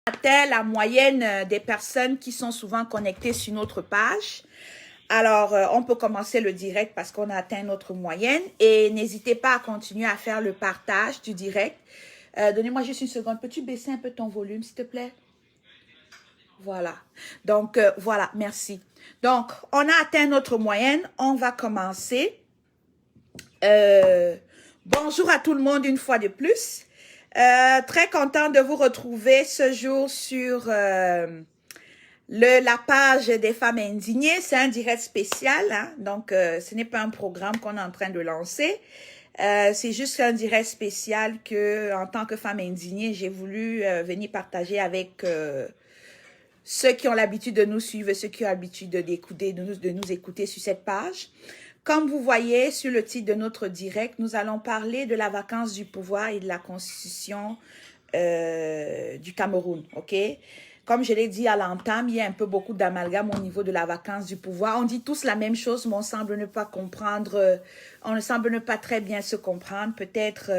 atteint la moyenne des personnes qui sont souvent connectées sur notre page. Alors, on peut commencer le direct parce qu'on a atteint notre moyenne. Et n'hésitez pas à continuer à faire le partage du direct. Donnez-moi juste une seconde. Peux-tu baisser un peu ton volume, s'il te plaît? Voilà. Donc, voilà, merci. Donc, on a atteint notre moyenne. On va commencer. Bonjour à tout le monde une fois de plus. Très content de vous retrouver ce jour sur la page des femmes indignées. C'est un direct spécial, hein? Donc ce n'est pas un programme qu'on est en train de lancer. C'est juste un direct spécial que, en tant que femme indignée, j'ai voulu venir partager avec ceux qui ont l'habitude de nous suivre, ceux qui ont l'habitude de nous écouter sur cette page. Comme vous voyez sur le titre de notre direct, nous allons parler de la vacance du pouvoir et de la constitution du Cameroun, ok? Comme je l'ai dit à l'entame, il y a un peu beaucoup d'amalgame au niveau de la vacance du pouvoir. On dit tous la même chose, mais on semble ne pas comprendre, on ne semble ne pas très bien se comprendre. Peut-être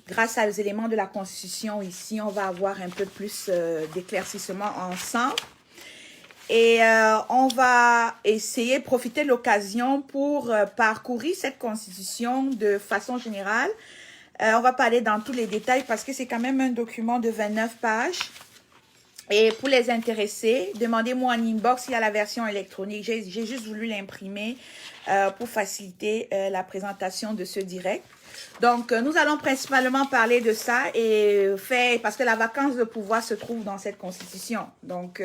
grâce aux éléments de la constitution ici, on va avoir un peu plus d'éclaircissement ensemble. Et on va essayer de profiter de l'occasion pour parcourir cette constitution de façon générale. On va pas aller dans tous les détails parce que c'est quand même un document de 29 pages. Et pour les intéressés, demandez-moi en inbox s'il y a la version électronique. J'ai juste voulu l'imprimer pour faciliter la présentation de ce direct. Donc, nous allons principalement parler de ça et parce que la vacance de pouvoir se trouve dans cette constitution. Donc,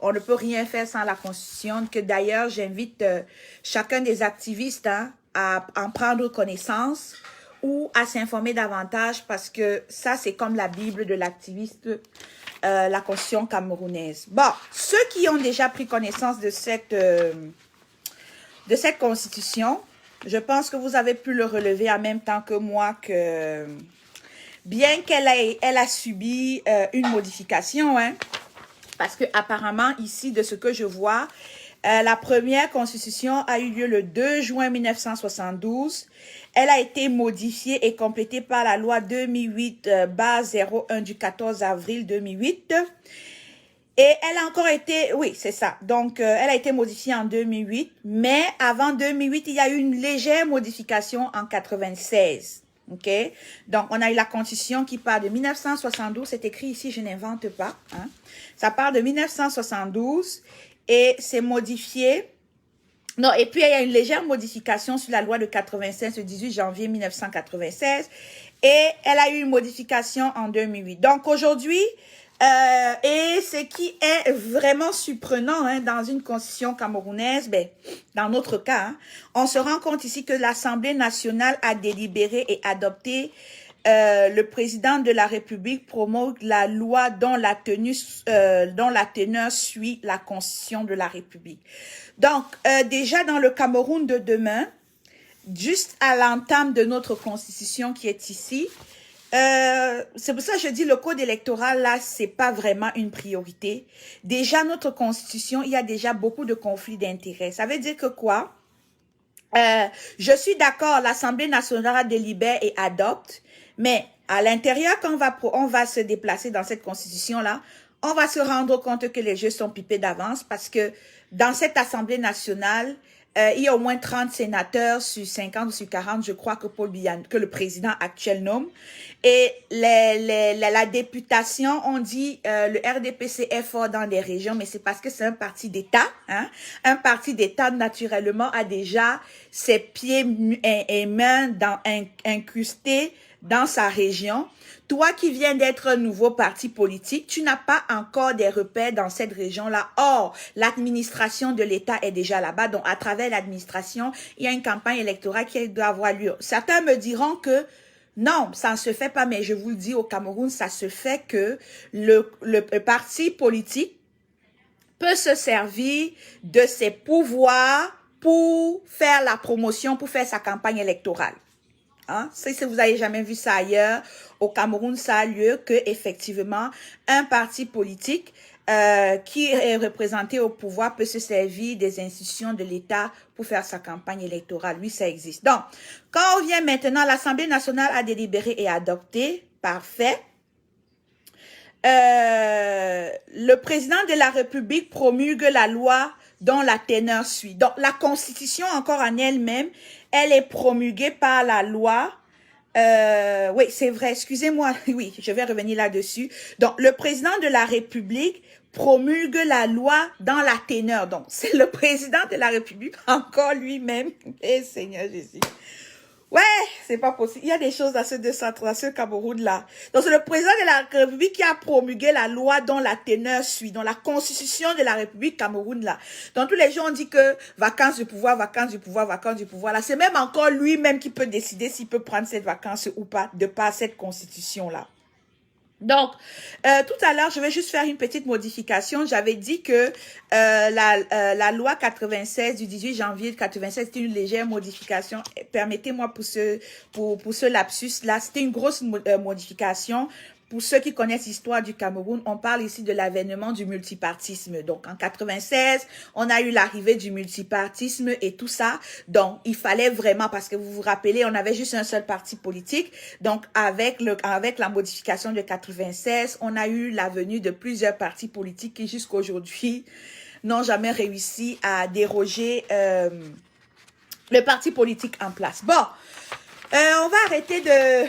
on ne peut rien faire sans la constitution, que d'ailleurs, j'invite chacun des activistes à en prendre connaissance ou à s'informer davantage parce que ça, c'est comme la Bible de l'activiste, la constitution camerounaise. Bon, ceux qui ont déjà pris connaissance de cette constitution, je pense que vous avez pu le relever en même temps que moi que bien qu'elle a subi une modification, hein, parce que apparemment ici, de ce que je vois, la première constitution a eu lieu le 2 juin 1972. Elle a été modifiée et complétée par la loi 2008-01 du 14 avril 2008. Et elle a encore été, oui, c'est ça. Donc, elle a été modifiée en 2008. Mais avant 2008, il y a eu une légère modification en 96. OK? Donc, on a eu la constitution qui part de 1972. C'est écrit ici, je n'invente pas. Hein? Ça part de 1972 et c'est modifié. Non, et puis il y a une légère modification sur la loi de 96, le 18 janvier 1996. Et elle a eu une modification en 2008. Donc, aujourd'hui, et ce qui est vraiment surprenant hein, dans une constitution camerounaise, ben, dans notre cas, hein, on se rend compte ici que l'Assemblée nationale a délibéré et adopté le président de la République promulgue la loi dont la teneur suit la constitution de la République. Donc, déjà dans le Cameroun de demain, juste à l'entame de notre constitution qui est ici, c'est pour ça que je dis le code électoral là, c'est pas vraiment une priorité. Déjà notre constitution, il y a déjà beaucoup de conflits d'intérêts. Ça veut dire que quoi? Je suis d'accord, l'Assemblée nationale délibère et adopte, mais à l'intérieur, quand on va se déplacer dans cette constitution-là, on va se rendre compte que les jeux sont pipés d'avance parce que dans cette Assemblée nationale, il y a au moins 30 sénateurs sur 50 ou sur 40, je crois que le président actuel nomme. Et la députation, on dit le RDPC est fort dans les régions, mais c'est parce que c'est un parti d'État. Hein? Un parti d'État, naturellement, a déjà ses pieds et mains incrustés dans sa région. Toi qui viens d'être un nouveau parti politique, tu n'as pas encore des repères dans cette région-là. Or, l'administration de l'État est déjà là-bas. Donc, à travers l'administration, il y a une campagne électorale qui doit avoir lieu. Certains me diront que non, ça ne se fait pas, mais je vous le dis, au Cameroun, ça se fait que le parti politique peut se servir de ses pouvoirs pour faire la promotion, pour faire sa campagne électorale. Hein? Si vous n'avez jamais vu ça ailleurs, au Cameroun, ça a lieu que effectivement un parti politique qui est représenté au pouvoir peut se servir des institutions de l'État pour faire sa campagne électorale. Oui, ça existe. Donc, quand on vient maintenant, l'Assemblée nationale a délibéré et adopté, parfait. le président de la République promulgue la loi dont la teneur suit. Donc, la Constitution, encore en elle-même, elle est promulguée par la loi. Oui, c'est vrai, excusez-moi. Oui, je vais revenir là-dessus. Donc, le président de la République promulgue la loi dans la teneur. Donc, c'est le président de la République, encore lui-même. Eh, Seigneur Jésus. Ouais, c'est pas possible. Il y a des choses dans ce Cameroun-là. Donc, c'est le président de la République qui a promulgué la loi dont la teneur suit, dans la constitution de la République Cameroun-là. Donc, tous les gens ont dit que vacances du pouvoir, vacances du pouvoir, vacances du pouvoir. Là, c'est même encore lui-même qui peut décider s'il peut prendre cette vacance ou pas, de par cette constitution-là. Donc, tout à l'heure, je vais juste faire une petite modification. J'avais dit que la loi 96 du 18 janvier 96, c'était une légère modification. Permettez-moi pour ce lapsus-là, c'était une grosse modification. Pour ceux qui connaissent l'histoire du Cameroun, on parle ici de l'avènement du multipartisme. Donc, en 96, on a eu l'arrivée du multipartisme et tout ça. Donc, il fallait vraiment, parce que vous vous rappelez, on avait juste un seul parti politique. Donc, avec la modification de 96, on a eu la venue de plusieurs partis politiques qui, jusqu'à aujourd'hui, n'ont jamais réussi à déroger le parti politique en place. Bon. On va arrêter de...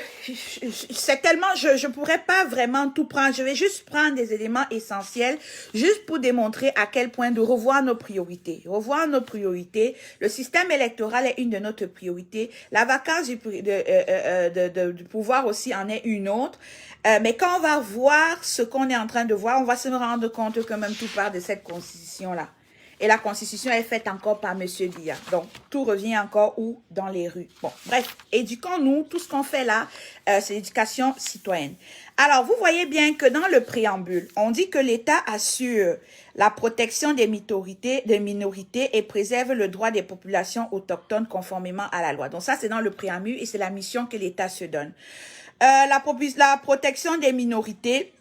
C'est tellement... Je pourrais pas vraiment tout prendre. Je vais juste prendre des éléments essentiels, juste pour démontrer à quel point de revoir nos priorités. Revoir nos priorités. Le système électoral est une de notre priorité. La vacance du pouvoir aussi en est une autre. Mais quand on va voir ce qu'on est en train de voir, on va se rendre compte que même tout part de cette constitution-là. Et la constitution est faite encore par M. Biya. Donc, tout revient encore où? Dans les rues. Bon, bref, éduquons-nous. Tout ce qu'on fait là, c'est l'éducation citoyenne. Alors, vous voyez bien que dans le préambule, on dit que l'État assure la protection des minorités et préserve le droit des populations autochtones conformément à la loi. Donc, ça, c'est dans le préambule et c'est la mission que l'État se donne. La protection des minorités...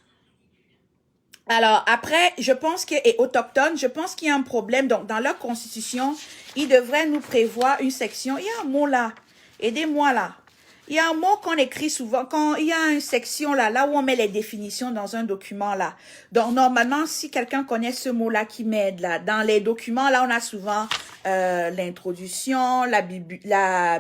Alors, après, je pense que, et autochtones, je pense qu'il y a un problème. Donc, dans leur constitution, ils devraient nous prévoir une section. Il y a un mot là. Aidez-moi là. Il y a un mot qu'on écrit souvent, quand il y a une section là où on met les définitions dans un document là. Donc, normalement, si quelqu'un connaît ce mot-là qui m'aide là, dans les documents là, on a souvent l'introduction, la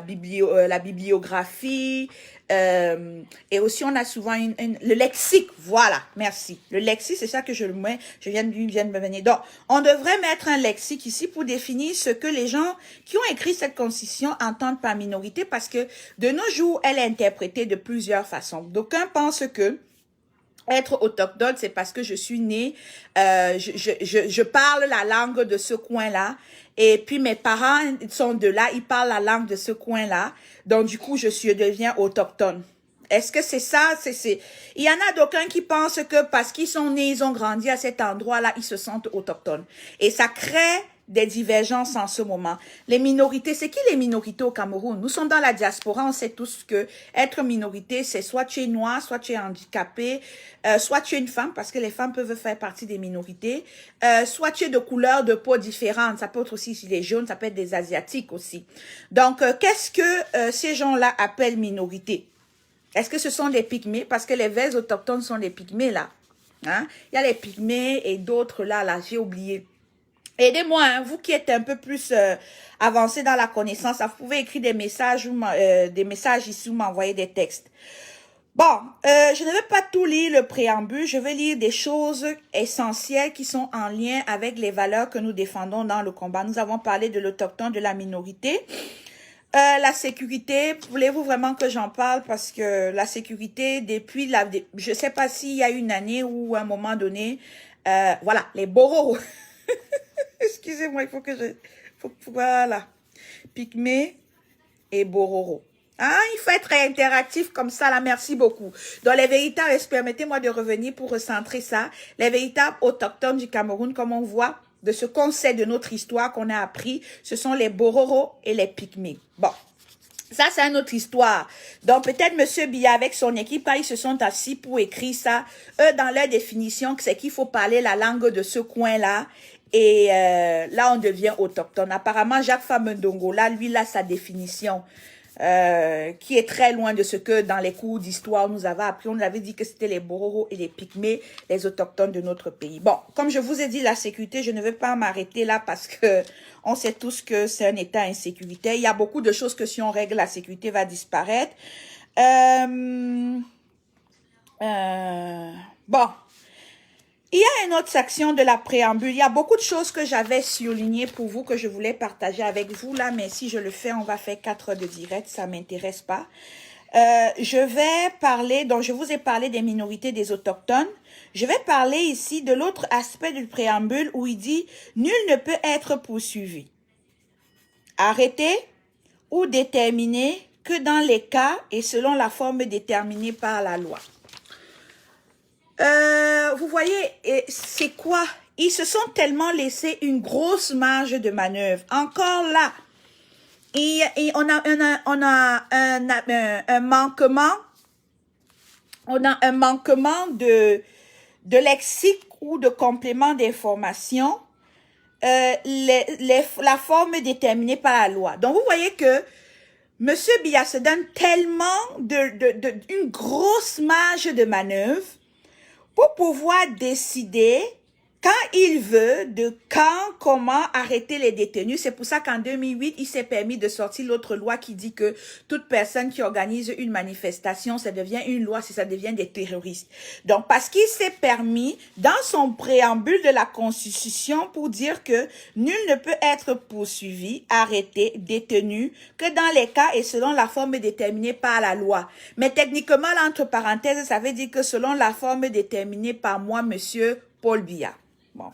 bibliographie, et aussi on a souvent le lexique, voilà, merci. Le lexique, c'est ça que je viens de me venir. Donc, on devrait mettre un lexique ici pour définir ce que les gens qui ont écrit cette constitution entendent par minorité, parce que de nos jours, elle est interprétée de plusieurs façons. D'aucuns pensent que être autochtone, c'est parce que je suis née, je parle la langue de ce coin-là, et puis mes parents sont de là, ils parlent la langue de ce coin-là, donc du coup, je deviens autochtone. Est-ce que c'est ça? Il y en a d'aucuns qui pensent que parce qu'ils sont nés, ils ont grandi à cet endroit-là, ils se sentent autochtones. Et ça crée des divergences en ce moment. Les minorités, c'est qui les minorités au Cameroun? Nous sommes dans la diaspora, on sait tous que être minorité, c'est soit tu es noir, soit tu es handicapé, soit tu es une femme, parce que les femmes peuvent faire partie des minorités, soit tu es de couleur de peau différente, ça peut être aussi les jaunes, ça peut être des asiatiques aussi. Donc, qu'est-ce que ces gens-là appellent minorité? Est-ce que ce sont les pygmées? Parce que les vrais autochtones sont les pygmées là. Hein? Il y a les pygmées et d'autres là, j'ai oublié. Aidez-moi, hein, vous qui êtes un peu plus avancé dans la connaissance, vous pouvez écrire des messages ici ou m'envoyer des textes. Bon, je ne vais pas tout lire le préambule, je vais lire des choses essentielles qui sont en lien avec les valeurs que nous défendons dans le combat. Nous avons parlé de l'autochtone, de la minorité. La sécurité, voulez-vous vraiment que j'en parle? Parce que la sécurité, depuis je sais pas s'il y a une année ou à un moment donné, voilà, les Bororo. Excusez-moi, il faut que voilà. Pygmée et Bororo. Ah, il faut être interactif comme ça, là, merci beaucoup. Dans les véritables, permettez-moi de revenir pour recentrer ça. Les véritables autochtones du Cameroun, comme on voit, de ce qu'on sait de notre histoire qu'on a appris, ce sont les Bororo et les Pygmées. Bon, ça c'est une autre histoire. Donc peut-être M. Biya avec son équipe, quand ils se sont assis pour écrire ça, eux dans leur définition, c'est qu'il faut parler la langue de ce coin-là. Et là, on devient autochtone. Apparemment, Jacques Famendongo, là, lui, là, sa définition. qui est très loin de ce que dans les cours d'histoire nous avait appris. On nous avait dit que c'était les Bororo et les Pygmées, les autochtones de notre pays. Bon, comme je vous ai dit, la sécurité, je ne vais pas m'arrêter là parce que on sait tous que c'est un état insécuritaire. Il y a beaucoup de choses que si on règle, la sécurité va disparaître. Bon. Il y a une autre section de la préambule. Il y a beaucoup de choses que j'avais surlignées pour vous, que je voulais partager avec vous là, mais si je le fais, on va faire 4 heures de direct, ça m'intéresse pas. Je vais parler, donc je vous ai parlé des minorités des autochtones. Je vais parler ici de l'autre aspect du préambule où il dit « Nul ne peut être poursuivi, arrêté ou déterminé que dans les cas et selon la forme déterminée par la loi. » Vous voyez, c'est quoi? Ils se sont tellement laissés une grosse marge de manœuvre. Encore là, on a un manquement. On a un manquement de lexique ou de complément d'information. La forme déterminée par la loi. Donc, vous voyez que M. Biya se donne tellement une grosse marge de manœuvre pour pouvoir décider quand il veut de quand, comment arrêter les détenus. C'est pour ça qu'en 2008, il s'est permis de sortir l'autre loi qui dit que toute personne qui organise une manifestation, ça devient une loi si ça devient des terroristes. Donc, parce qu'il s'est permis, dans son préambule de la Constitution, pour dire que nul ne peut être poursuivi, arrêté, détenu, que dans les cas et selon la forme déterminée par la loi. Mais techniquement, là, entre parenthèses, ça veut dire que selon la forme déterminée par moi, monsieur Paul Biya. Bon,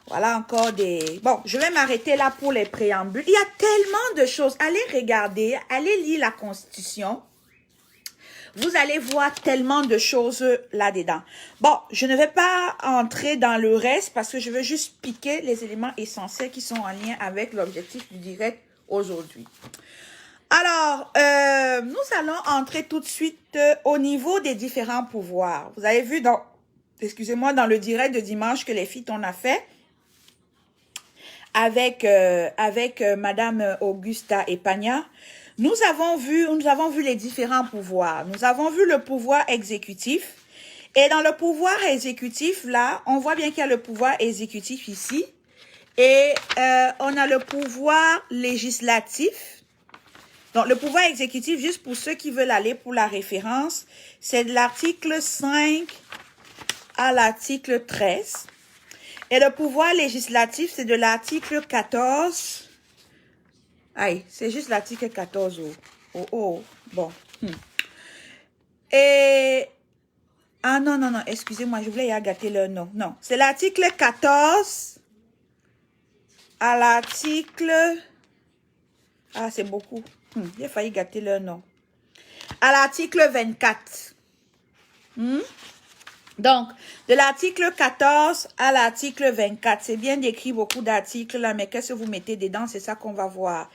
voilà encore des... Bon, je vais m'arrêter là pour les préambules. Il y a tellement de choses. Allez regarder, allez lire la Constitution. Vous allez voir tellement de choses là-dedans. Bon, je ne vais pas entrer dans le reste parce que je veux juste piquer les éléments essentiels qui sont en lien avec l'objectif du direct aujourd'hui. Alors, nous allons entrer tout de suite au niveau des différents pouvoirs. Vous avez vu dans... Excusez-moi, dans le direct de dimanche que les filles on a fait avec Madame Augusta Epagna, nous avons vu les différents pouvoirs. Nous avons vu le pouvoir exécutif. Et dans le pouvoir exécutif, là, on voit bien qu'il y a le pouvoir exécutif ici. Et on a le pouvoir législatif. Donc, le pouvoir exécutif, juste pour ceux qui veulent aller pour la référence, c'est de l'article 5 à l'article 13. Et le pouvoir législatif, c'est de l'article 14. Aïe, c'est juste l'article 14. Bon. Et... Ah non, excusez-moi, je voulais y gâter le nom. Non, c'est l'article 14 à l'article... Ah, c'est beaucoup. J'ai failli gâter le nom. À l'article 24. Donc, de l'article 14 à l'article 24, c'est bien décrit beaucoup d'articles là, mais qu'est-ce que vous mettez dedans, c'est ça qu'on va voir.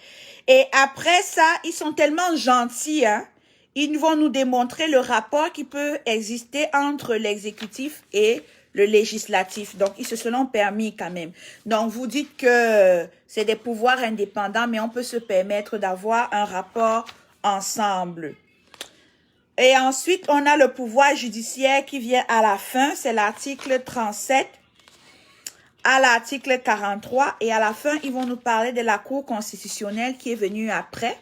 Et après ça, ils sont tellement gentils, hein, ils vont nous démontrer le rapport qui peut exister entre l'exécutif et le législatif. Donc, ils se sont permis quand même. Donc, vous dites que c'est des pouvoirs indépendants, mais on peut se permettre d'avoir un rapport ensemble. Et ensuite, on a le pouvoir judiciaire qui vient à la fin, c'est l'article 37 à l'article 43. Et à la fin, ils vont nous parler de la Cour constitutionnelle qui est venue après,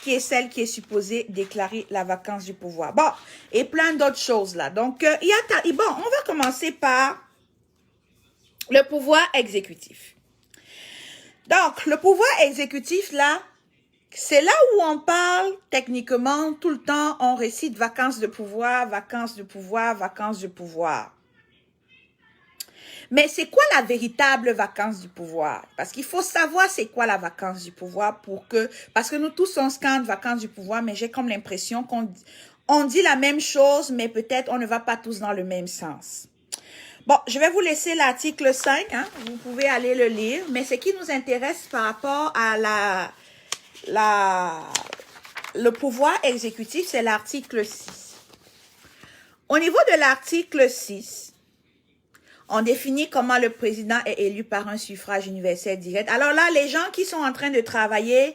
qui est celle qui est supposée déclarer la vacance du pouvoir. Bon, et plein d'autres choses là. Donc, bon, on va commencer par le pouvoir exécutif. Donc, le pouvoir exécutif là, c'est là où on parle techniquement tout le temps, on récite vacances de pouvoir, vacances de pouvoir, vacances de pouvoir. Mais c'est quoi la véritable vacance du pouvoir? Parce qu'il faut savoir c'est quoi la vacance du pouvoir parce que nous tous on scande vacances du pouvoir, mais j'ai comme l'impression qu'on dit la même chose, mais peut-être on ne va pas tous dans le même sens. Bon, je vais vous laisser l'article 5, hein, vous pouvez aller le lire, mais ce qui nous intéresse par rapport à le pouvoir exécutif, c'est l'article 6. Au niveau de l'article 6, on définit comment le président est élu par un suffrage universel direct. Alors là, les gens qui sont en train de travailler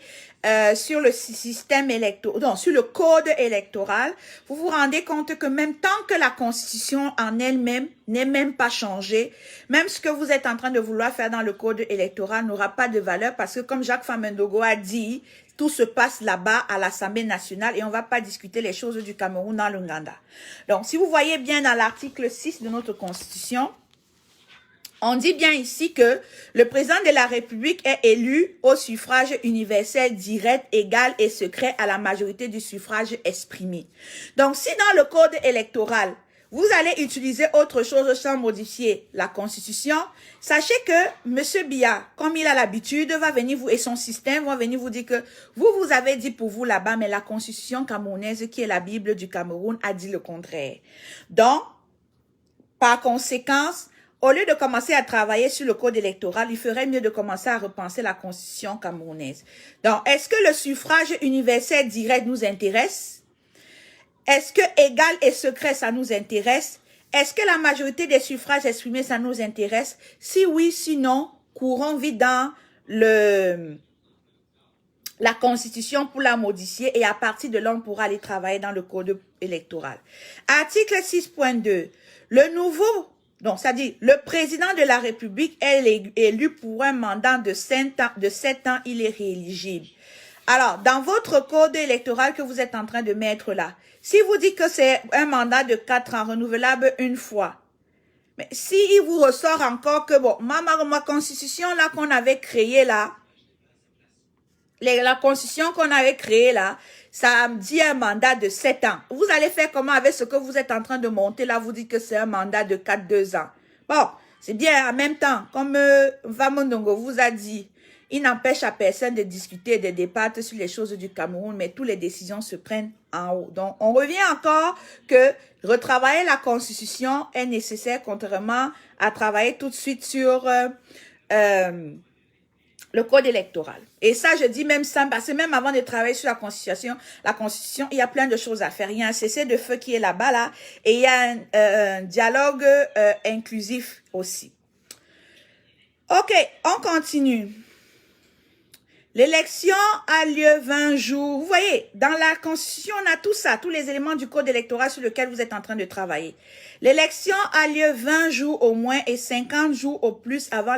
sur le système électoral, non, sur le code électoral, vous vous rendez compte que même tant que la Constitution en elle-même n'est même pas changée, même ce que vous êtes en train de vouloir faire dans le code électoral n'aura pas de valeur parce que comme Jacques Famindogo a dit, tout se passe là-bas à l'Assemblée nationale et on ne va pas discuter les choses du Cameroun dans l'Ouganda. Donc, si vous voyez bien dans l'article 6 de notre Constitution, on dit bien ici que le président de la République est élu au suffrage universel direct, égal et secret à la majorité du suffrage exprimé. Donc, si dans le code électoral, vous allez utiliser autre chose sans modifier la Constitution, sachez que M. Biya, comme il a l'habitude, va venir vous, et son système va venir vous dire que vous avez dit pour vous là-bas, mais la Constitution camerounaise, qui est la Bible du Cameroun, a dit le contraire. Donc, par conséquent, au lieu de commencer à travailler sur le code électoral, il ferait mieux de commencer à repenser la Constitution camerounaise. Donc, est-ce que le suffrage universel direct nous intéresse? Est-ce que égal et secret, ça nous intéresse? Est-ce que la majorité des suffrages exprimés, ça nous intéresse? Si oui, sinon, courons vite dans la Constitution pour la modifier et à partir de là, on pourra aller travailler dans le code électoral. Article 6.2. Le nouveau... Donc, c'est-à-dire, le président de la République est élu pour un mandat de 7 ans, il est rééligible. Alors, dans votre code électoral que vous êtes en train de mettre là, si vous dites que c'est un mandat de 4 ans renouvelable une fois, mais si il vous ressort encore que, bon, ma constitution là qu'on avait créée là, la constitution qu'on avait créée là, ça me dit un mandat de 7 ans. Vous allez faire comment avec ce que vous êtes en train de monter là, vous dites que c'est un mandat de 2 ans. Bon, c'est bien en même temps, comme Famindongo vous a dit, il n'empêche à personne de discuter et de débattre sur les choses du Cameroun, mais toutes les décisions se prennent en haut. Donc, on revient encore que retravailler la Constitution est nécessaire, contrairement à travailler tout de suite sur le code électoral. Et ça, je dis même ça, parce que même avant de travailler sur la Constitution, il y a plein de choses à faire. Il y a un cessez-le-feu qui est là-bas, là, et il y a un dialogue inclusif aussi. OK, on continue. L'élection a lieu 20 jours. Vous voyez, dans la Constitution, on a tout ça, tous les éléments du code électoral sur lequel vous êtes en train de travailler. L'élection a lieu 20 jours au moins et 50 jours au plus avant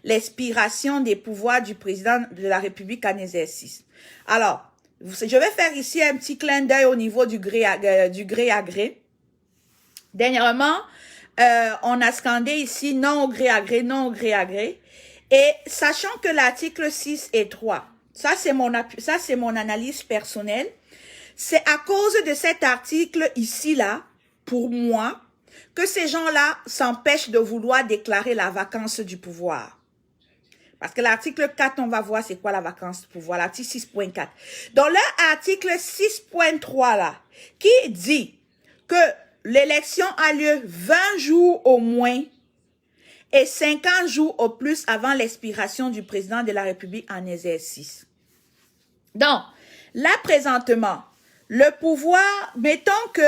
l'expiration des pouvoirs du président de la République en exercice. Alors, je vais faire ici un petit clin d'œil au niveau du gré à gré. Dernièrement, on a scandé ici non au gré à gré, non au gré à gré. Et sachant que l'article 6 et 3, ça c'est mon analyse personnelle, c'est à cause de cet article ici-là, pour moi, que ces gens-là s'empêchent de vouloir déclarer la vacance du pouvoir. Parce que l'article 4, on va voir c'est quoi la vacance du pouvoir, l'article 6.4. Dans l'article 6.3 là, qui dit que l'élection a lieu 20 jours au moins et 50 jours au plus avant l'expiration du président de la République en exercice. Donc, là présentement, le pouvoir, mettons que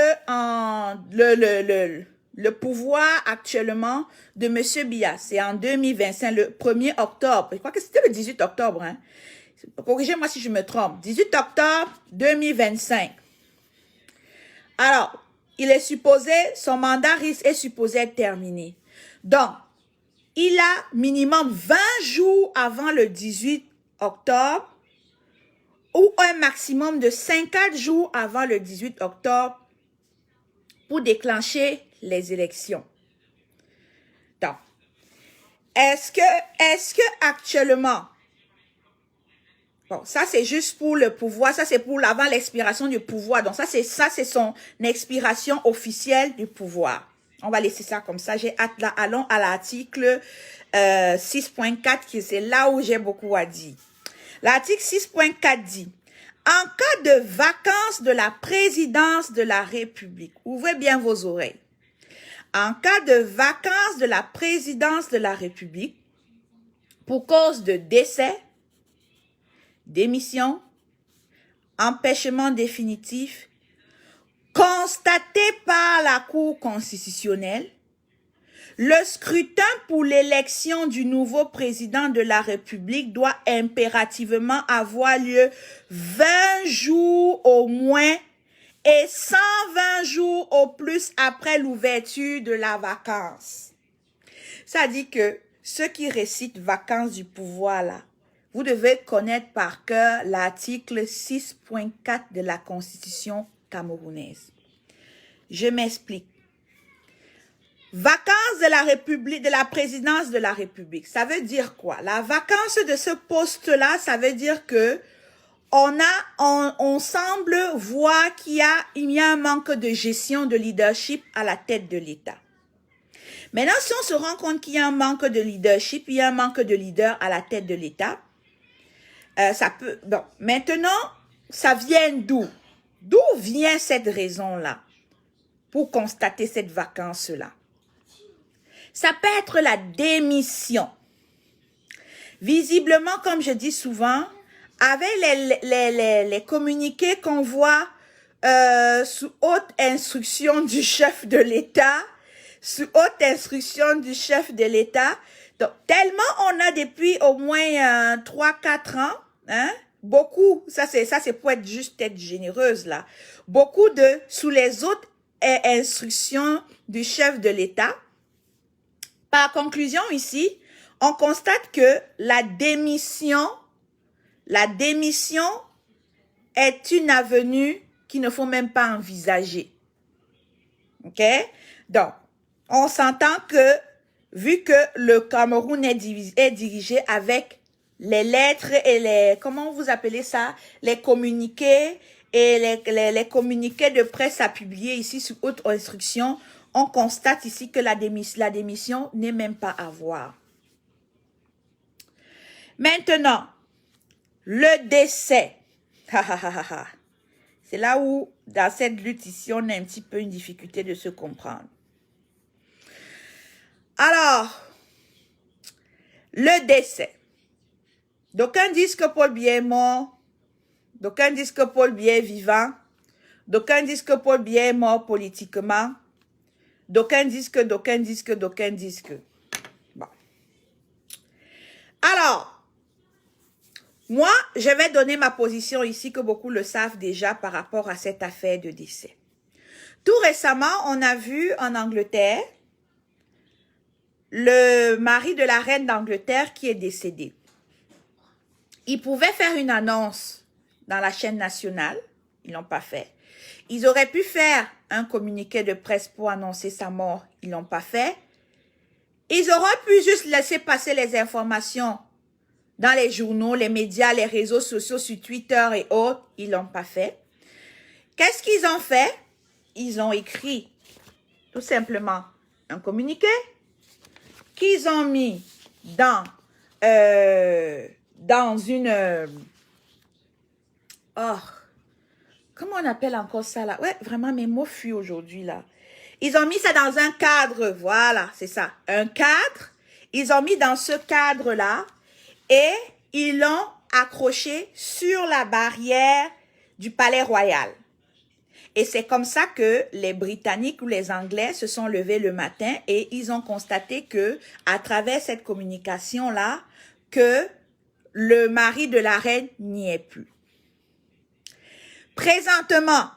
le pouvoir actuellement de M. Biya, c'est en 2025, le 1er octobre, je crois que c'était le 18 octobre, hein. Corrigez-moi si je me trompe, 18 octobre 2025. Alors, son mandat est supposé être terminé. Donc, il a minimum 20 jours avant le 18 octobre ou un maximum de 50 jours avant le 18 octobre pour déclencher les élections. Donc, est-ce que actuellement, bon, ça c'est juste pour le pouvoir, ça c'est pour avant l'expiration du pouvoir. Donc ça c'est son expiration officielle du pouvoir. On va laisser ça comme ça. J'ai hâte là. Allons à l'article 6.4 qui c'est là où j'ai beaucoup à dire. L'article 6.4 dit, en cas de vacance de la présidence de la République, ouvrez bien vos oreilles. En cas de vacance de la présidence de la République, pour cause de décès, démission, empêchement définitif, constaté par la Cour constitutionnelle, Le scrutin pour l'élection du nouveau président de la République doit impérativement avoir lieu 20 jours au moins et 120 jours au plus après l'ouverture de la vacance. Ça dit que ceux qui récitent vacances du pouvoir là, vous devez connaître par cœur l'article 6.4 de la Constitution camerounaise. Je m'explique. Vacance de la République, de la présidence de la République, ça veut dire quoi? La vacance de ce poste-là, ça veut dire que on semble voir qu'il y a un manque de gestion de leadership à la tête de l'État. Maintenant, si on se rend compte qu'il y a un manque de leadership, il y a un manque de leader à la tête de l'État, ça peut... Bon, maintenant, ça vient d'où? D'où vient cette raison-là pour constater cette vacance-là? Ça peut être la démission. Visiblement, comme je dis souvent, avec les communiqués qu'on voit sous haute instruction du chef de l'État, donc tellement on a depuis au moins 3-4 ans, hein, beaucoup, ça c'est pour être juste être généreuse là, beaucoup sous les autres instructions du chef de l'État. Par conclusion ici, on constate que la démission est une avenue qu'il ne faut même pas envisager. OK? Donc, on s'entend que, vu que le Cameroun est dirigé avec les lettres et les, comment vous appelez ça, les communiqués et les communiqués de presse à publier ici sous haute instruction, on constate ici que la démission n'est même pas à voir. Maintenant, le décès. C'est là où, dans cette lutte ici, on a un petit peu une difficulté de se comprendre. Alors, le décès. D'aucuns disent que Paul Biya est mort. D'aucuns disent que Paul Biya est vivant. D'aucuns disent que Paul Biya est mort politiquement. D'aucuns disent que. Bon. Alors, moi, je vais donner ma position ici, que beaucoup le savent déjà par rapport à cette affaire de décès. Tout récemment, on a vu en Angleterre le mari de la reine d'Angleterre qui est décédé. Ils pouvaient faire une annonce dans la chaîne nationale. Ils l'ont pas fait. Ils auraient pu faire un communiqué de presse pour annoncer sa mort. Ils l'ont pas fait. Ils auraient pu juste laisser passer les informations dans les journaux, les médias, les réseaux sociaux, sur Twitter et autres. Ils l'ont pas fait. Qu'est-ce qu'ils ont fait? Ils ont écrit tout simplement un communiqué qu'ils ont mis dans une... comment on appelle encore ça là? Ouais, vraiment, mes mots fuient aujourd'hui là. Ils ont mis ça dans un cadre, voilà, c'est ça, un cadre. Ils ont mis dans ce cadre-là et ils l'ont accroché sur la barrière du Palais Royal. Et c'est comme ça que les Britanniques ou les Anglais se sont levés le matin et ils ont constaté que, à travers cette communication-là, que le mari de la reine n'y est plus. Présentement,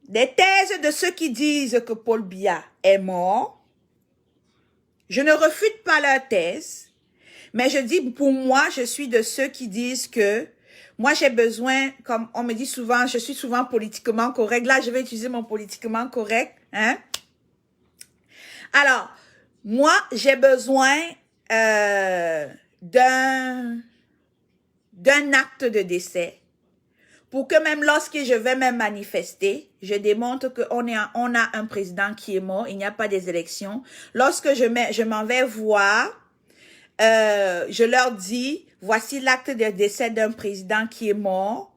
des thèses de ceux qui disent que Paul Biya est mort, je ne refute pas leur thèse, mais je dis, pour moi, je suis de ceux qui disent que moi, j'ai besoin, comme on me dit souvent, je suis souvent politiquement correct. Là, je vais utiliser mon politiquement correct. Hein? Alors, moi, j'ai besoin d'un acte de décès pour que même lorsque je vais me manifester, je démontre qu'on a un président qui est mort, il n'y a pas des élections. Lorsque je m'en vais voir, je leur dis, voici l'acte de décès d'un président qui est mort.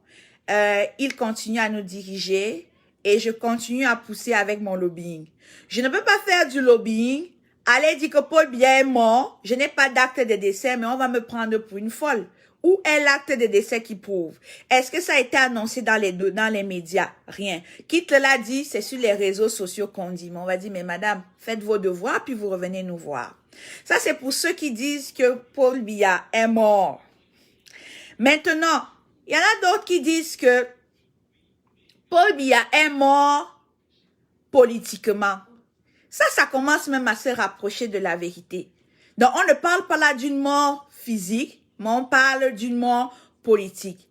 Il continue à nous diriger et je continue à pousser avec mon lobbying. Je ne peux pas faire du lobbying, aller dire que Paul Biya est mort, je n'ai pas d'acte de décès, mais on va me prendre pour une folle. Où est l'acte de décès qui prouve? Est-ce que ça a été annoncé dans les médias? Rien. Qui te l'a dit? C'est sur les réseaux sociaux qu'on dit. Mais on va dire, mais madame, faites vos devoirs, puis vous revenez nous voir. Ça, c'est pour ceux qui disent que Paul Biya est mort. Maintenant, il y en a d'autres qui disent que Paul Biya est mort politiquement. Ça commence même à se rapprocher de la vérité. Donc, on ne parle pas là d'une mort physique, mais on parle d'une mort politique.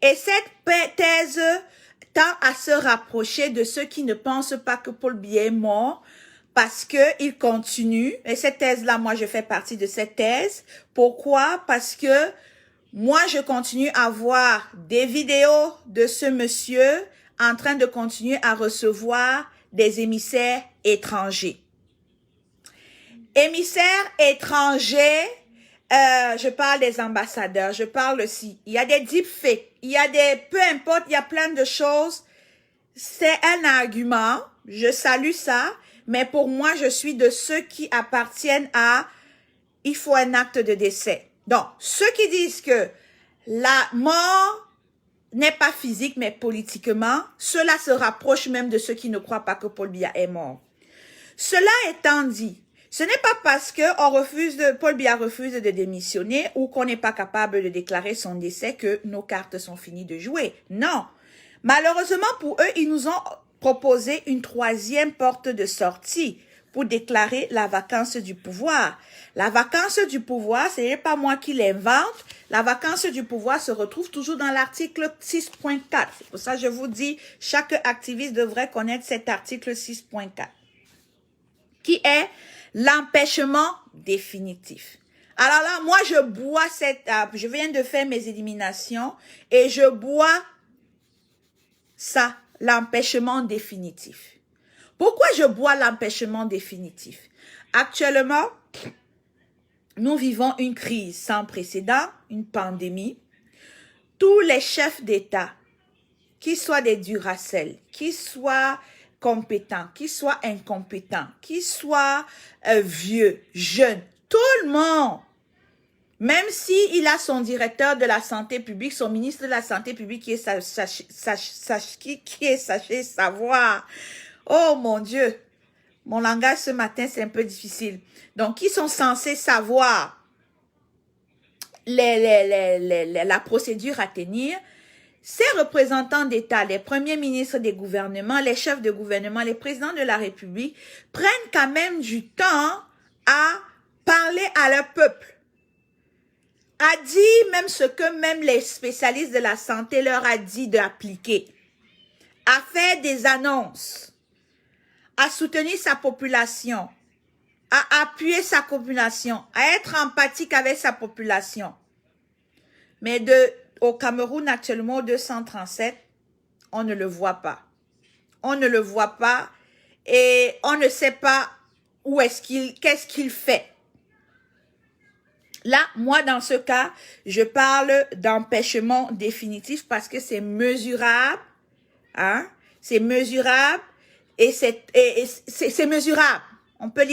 Et cette thèse tend à se rapprocher de ceux qui ne pensent pas que Paul Biya est mort parce qu'il continue. Et cette thèse-là, moi, je fais partie de cette thèse. Pourquoi? Parce que moi, je continue à voir des vidéos de ce monsieur en train de continuer à recevoir des émissaires étrangers. Émissaires étrangers, je parle des ambassadeurs, je parle aussi. Il y a des deepfakes, il y a peu importe, il y a plein de choses. C'est un argument, je salue ça, mais pour moi, je suis de ceux qui appartiennent à il faut un acte de décès. Donc, ceux qui disent que la mort n'est pas physique, mais politiquement, cela se rapproche même de ceux qui ne croient pas que Paul Biya est mort. Cela étant dit, ce n'est pas parce que Paul Biya refuse de démissionner ou qu'on n'est pas capable de déclarer son décès que nos cartes sont finies de jouer. Non. Malheureusement pour eux, ils nous ont proposé une troisième porte de sortie pour déclarer la vacance du pouvoir. La vacance du pouvoir, ce n'est pas moi qui l'invente. La vacance du pouvoir se retrouve toujours dans l'article 6.4. C'est pour ça que je vous dis, chaque activiste devrait connaître cet article 6.4, qui est l'empêchement définitif. Alors là, moi, je viens de faire mes éliminations et je bois ça, l'empêchement définitif. Pourquoi je bois l'empêchement définitif? Actuellement, nous vivons une crise sans précédent, une pandémie. Tous les chefs d'État, qu'ils soient des Duracell, qu'ils soient compétents, qu'ils soient incompétents, qu'ils soient vieux, jeunes, tout le monde, même s'il a son directeur de la santé publique, son ministre de la santé publique qui est sachez savoir. Oh mon Dieu, mon langage ce matin c'est un peu difficile. Donc, ils sont censés savoir la procédure à tenir. Ces représentants d'État, les premiers ministres des gouvernements, les chefs de gouvernement, les présidents de la République prennent quand même du temps à parler à leur peuple, à dire même ce que même les spécialistes de la santé leur a dit d'appliquer, à faire des annonces, à soutenir sa population, à appuyer sa population, à être empathique avec sa population. Mais au Cameroun, actuellement, au 237, on ne le voit pas. On ne le voit pas et on ne sait pas qu'est-ce qu'il fait. Là, moi, dans ce cas, je parle d'empêchement définitif parce que c'est mesurable, hein? C'est mesurable et c'est mesurable. On peut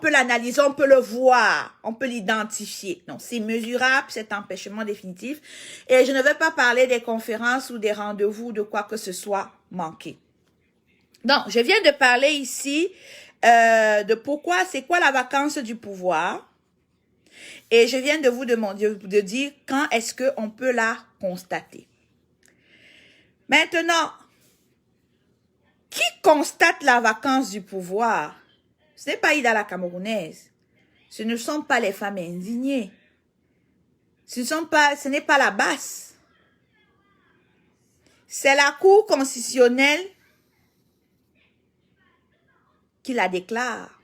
l'analyser, on peut le voir, on peut l'identifier. Donc, c'est mesurable, cet empêchement définitif. Et je ne vais pas parler des conférences ou des rendez-vous, de quoi que ce soit manqué. Donc, je viens de parler ici de c'est quoi la vacance du pouvoir. Et je viens de vous demander de dire quand est-ce qu'on peut la constater. Maintenant, qui constate la vacance du pouvoir? Ce n'est pas Ida la Camerounaise. Ce ne sont pas les femmes indignées. Ce n'est pas la basse. C'est la Cour constitutionnelle qui la déclare.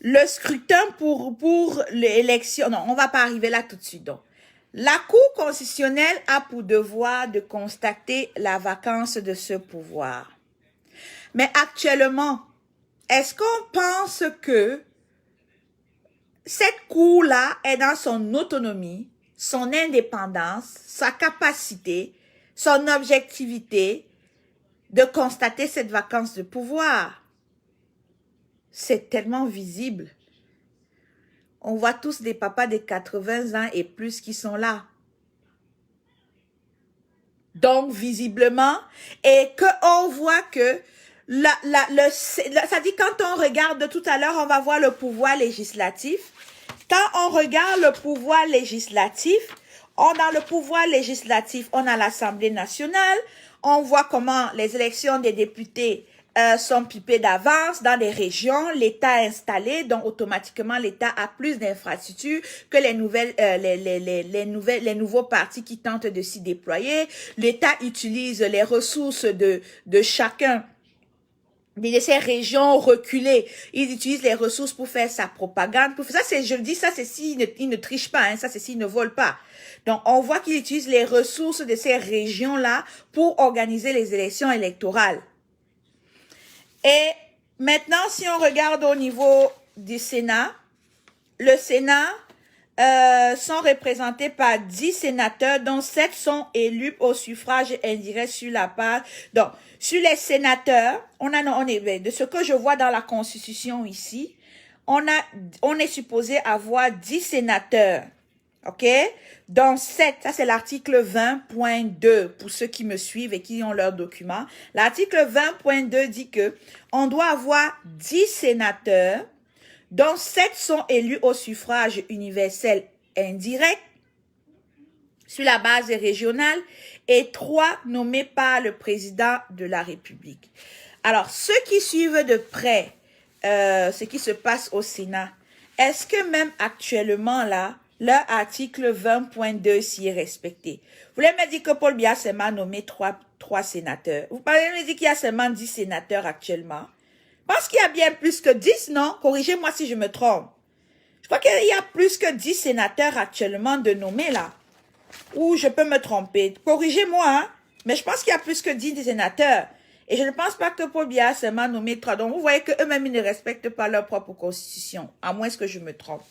Le scrutin pour l'élection, non, on va pas arriver là tout de suite. Donc, la Cour constitutionnelle a pour devoir de constater la vacance de ce pouvoir. Mais actuellement, est-ce qu'on pense que cette Cour-là est dans son autonomie, son indépendance, sa capacité, son objectivité de constater cette vacance de pouvoir? C'est tellement visible. On voit tous des papas de 80 ans et plus qui sont là. Donc, visiblement, et qu'on voit que ça dit quand on regarde tout à l'heure, on va voir le pouvoir législatif. Quand on regarde le pouvoir législatif, dans le pouvoir législatif, on a l'Assemblée nationale, on voit comment les élections des députés sont pipées d'avance dans des régions, l'État est installé, donc automatiquement l'État a plus d'infrastructures que les nouveaux partis qui tentent de s'y déployer. L'État utilise les ressources de chacun de ces régions reculées. Ils utilisent les ressources pour faire sa propagande. Pour ça, je le dis, ça c'est s'ils ne trichent pas, hein, ça c'est s'ils ne volent pas. Donc, on voit qu'ils utilisent les ressources de ces régions-là pour organiser les élections électorales. Et maintenant, si on regarde au niveau du Sénat, le Sénat sont représentés par 10 sénateurs, dont 7 sont élus au suffrage indirect sur la part. Donc, sur les sénateurs, de ce que je vois dans la Constitution ici, on est supposé avoir 10 sénateurs. OK? Dans 7, ça c'est l'article 20.2 pour ceux qui me suivent et qui ont leur document. L'article 20.2 dit que on doit avoir 10 sénateurs, dont 7 sont élus au suffrage universel indirect sur la base régionale et 3 nommés par le président de la République. Alors, ceux qui suivent de près ce qui se passe au Sénat, est-ce que même actuellement là, leur article 20.2 s'y est respecté? Vous voulez me dire que Paul Biya seulement nommé 3 sénateurs. Vous parlez me dire qu'il y a seulement 10 sénateurs actuellement. Je pense qu'il y a bien plus que 10, non? Corrigez-moi si je me trompe. Je crois qu'il y a plus que 10 sénateurs actuellement de nommés là. Ou je peux me tromper. Corrigez-moi, hein? Mais je pense qu'il y a plus que 10 sénateurs. Et je ne pense pas que Paul Biya seulement nommé 3. Donc vous voyez qu'eux-mêmes ils ne respectent pas leur propre constitution. À moins que je me trompe.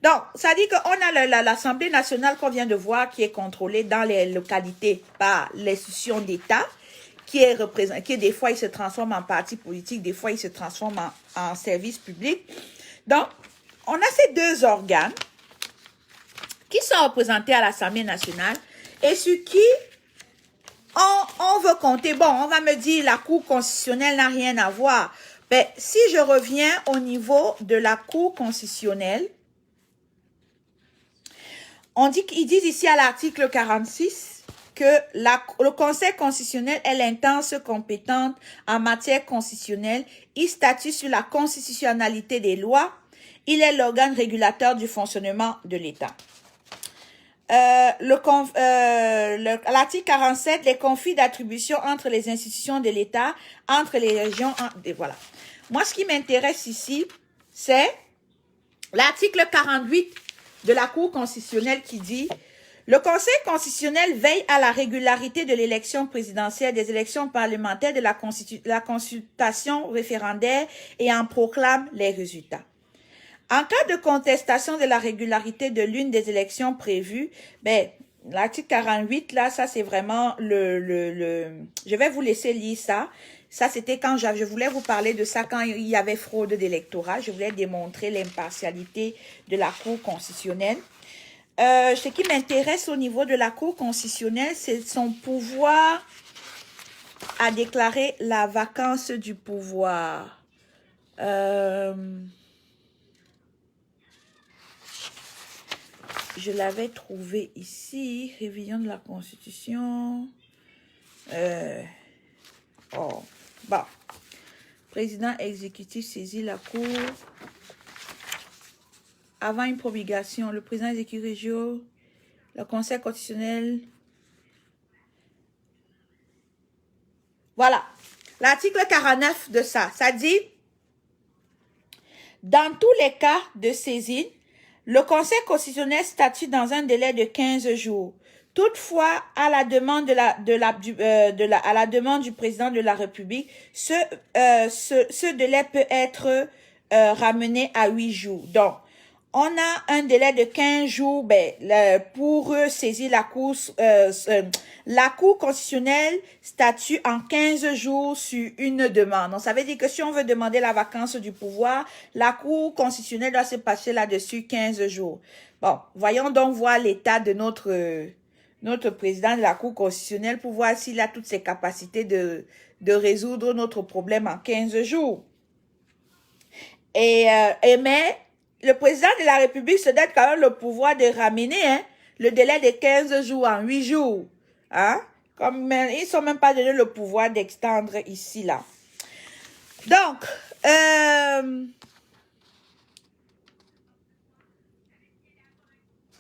Donc, ça dit qu'on a l'Assemblée nationale qu'on vient de voir qui est contrôlée dans les localités par l'institution d'État, qui des fois il se transforme en parti politique, des fois il se transforme en service public. Donc, on a ces deux organes qui sont représentés à l'Assemblée nationale et sur qui on veut compter. Bon, on va me dire la Cour constitutionnelle n'a rien à voir. Mais si je reviens au niveau de la Cour constitutionnelle, ils disent ici à l'article 46 que le Conseil constitutionnel est l'instance compétente en matière constitutionnelle. Il statue sur la constitutionnalité des lois. Il est l'organe régulateur du fonctionnement de l'État. L'article 47, les conflits d'attribution entre les institutions de l'État, entre les régions, et voilà. Moi, ce qui m'intéresse ici, c'est l'article 48 de la Cour constitutionnelle qui dit « Le Conseil constitutionnel veille à la régularité de l'élection présidentielle, des élections parlementaires, de la consultation référendaire et en proclame les résultats. » En cas de contestation de la régularité de l'une des élections prévues, l'article 48, là, ça c'est vraiment je vais vous laisser lire ça. Ça, c'était quand je voulais vous parler de ça, quand il y avait fraude d'électorat. Je voulais démontrer l'impartialité de la Cour constitutionnelle. Ce qui m'intéresse au niveau de la Cour constitutionnelle, c'est son pouvoir à déclarer la vacance du pouvoir. Je l'avais trouvé ici, révision de la Constitution. Bon. Président exécutif saisit la Cour. Avant une promulgation, le président exécutif régional, le Conseil constitutionnel. Voilà. L'article 49 de ça dit, dans tous les cas de saisine, le Conseil constitutionnel statue dans un délai de 15 jours. Toutefois, à la demande du président de la République, ce délai peut être ramené à 8 jours. Donc, on a un délai de 15 jours pour saisir la Cour constitutionnelle statue en 15 jours sur une demande. Donc, ça veut dire que si on veut demander la vacance du pouvoir, la Cour constitutionnelle doit se passer là-dessus 15 jours. Bon, voyons donc voir l'état de notre président de la Cour constitutionnelle pour voir s'il a toutes ses capacités de résoudre notre problème en 15 jours. Mais le président de la République se donne quand même le pouvoir de ramener le délai de 15 jours en 8 jours. Hein? Comme, ils ne sont même pas donné le pouvoir d'extendre ici, là. Donc,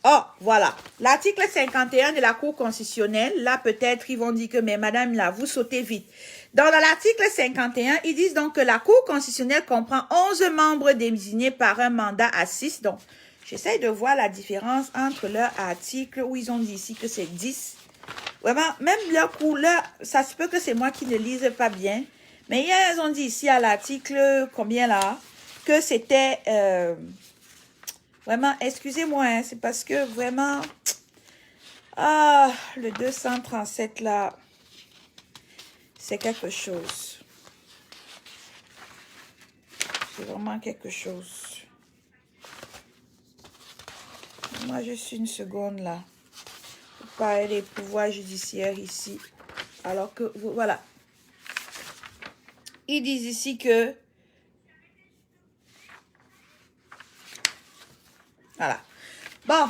oh, voilà. L'article 51 de la Cour constitutionnelle, là, peut-être, ils vont dire que, mais madame, là, vous sautez vite. Dans l'article 51, ils disent donc que la Cour constitutionnelle comprend 11 membres désignés par un mandat à 6. Donc, j'essaie de voir la différence entre leur article où ils ont dit ici que c'est 10. Vraiment, même leur couleur, ça se peut que c'est moi qui ne lise pas bien. Mais ils ont dit ici à l'article, combien là, que c'était... vraiment, excusez-moi, hein, c'est parce que vraiment... Ah, le 237 là... C'est quelque chose. C'est vraiment quelque chose. Moi, juste une seconde là. Pour parler des pouvoirs judiciaires ici. Alors que, voilà. Ils disent ici que... Voilà. Bon.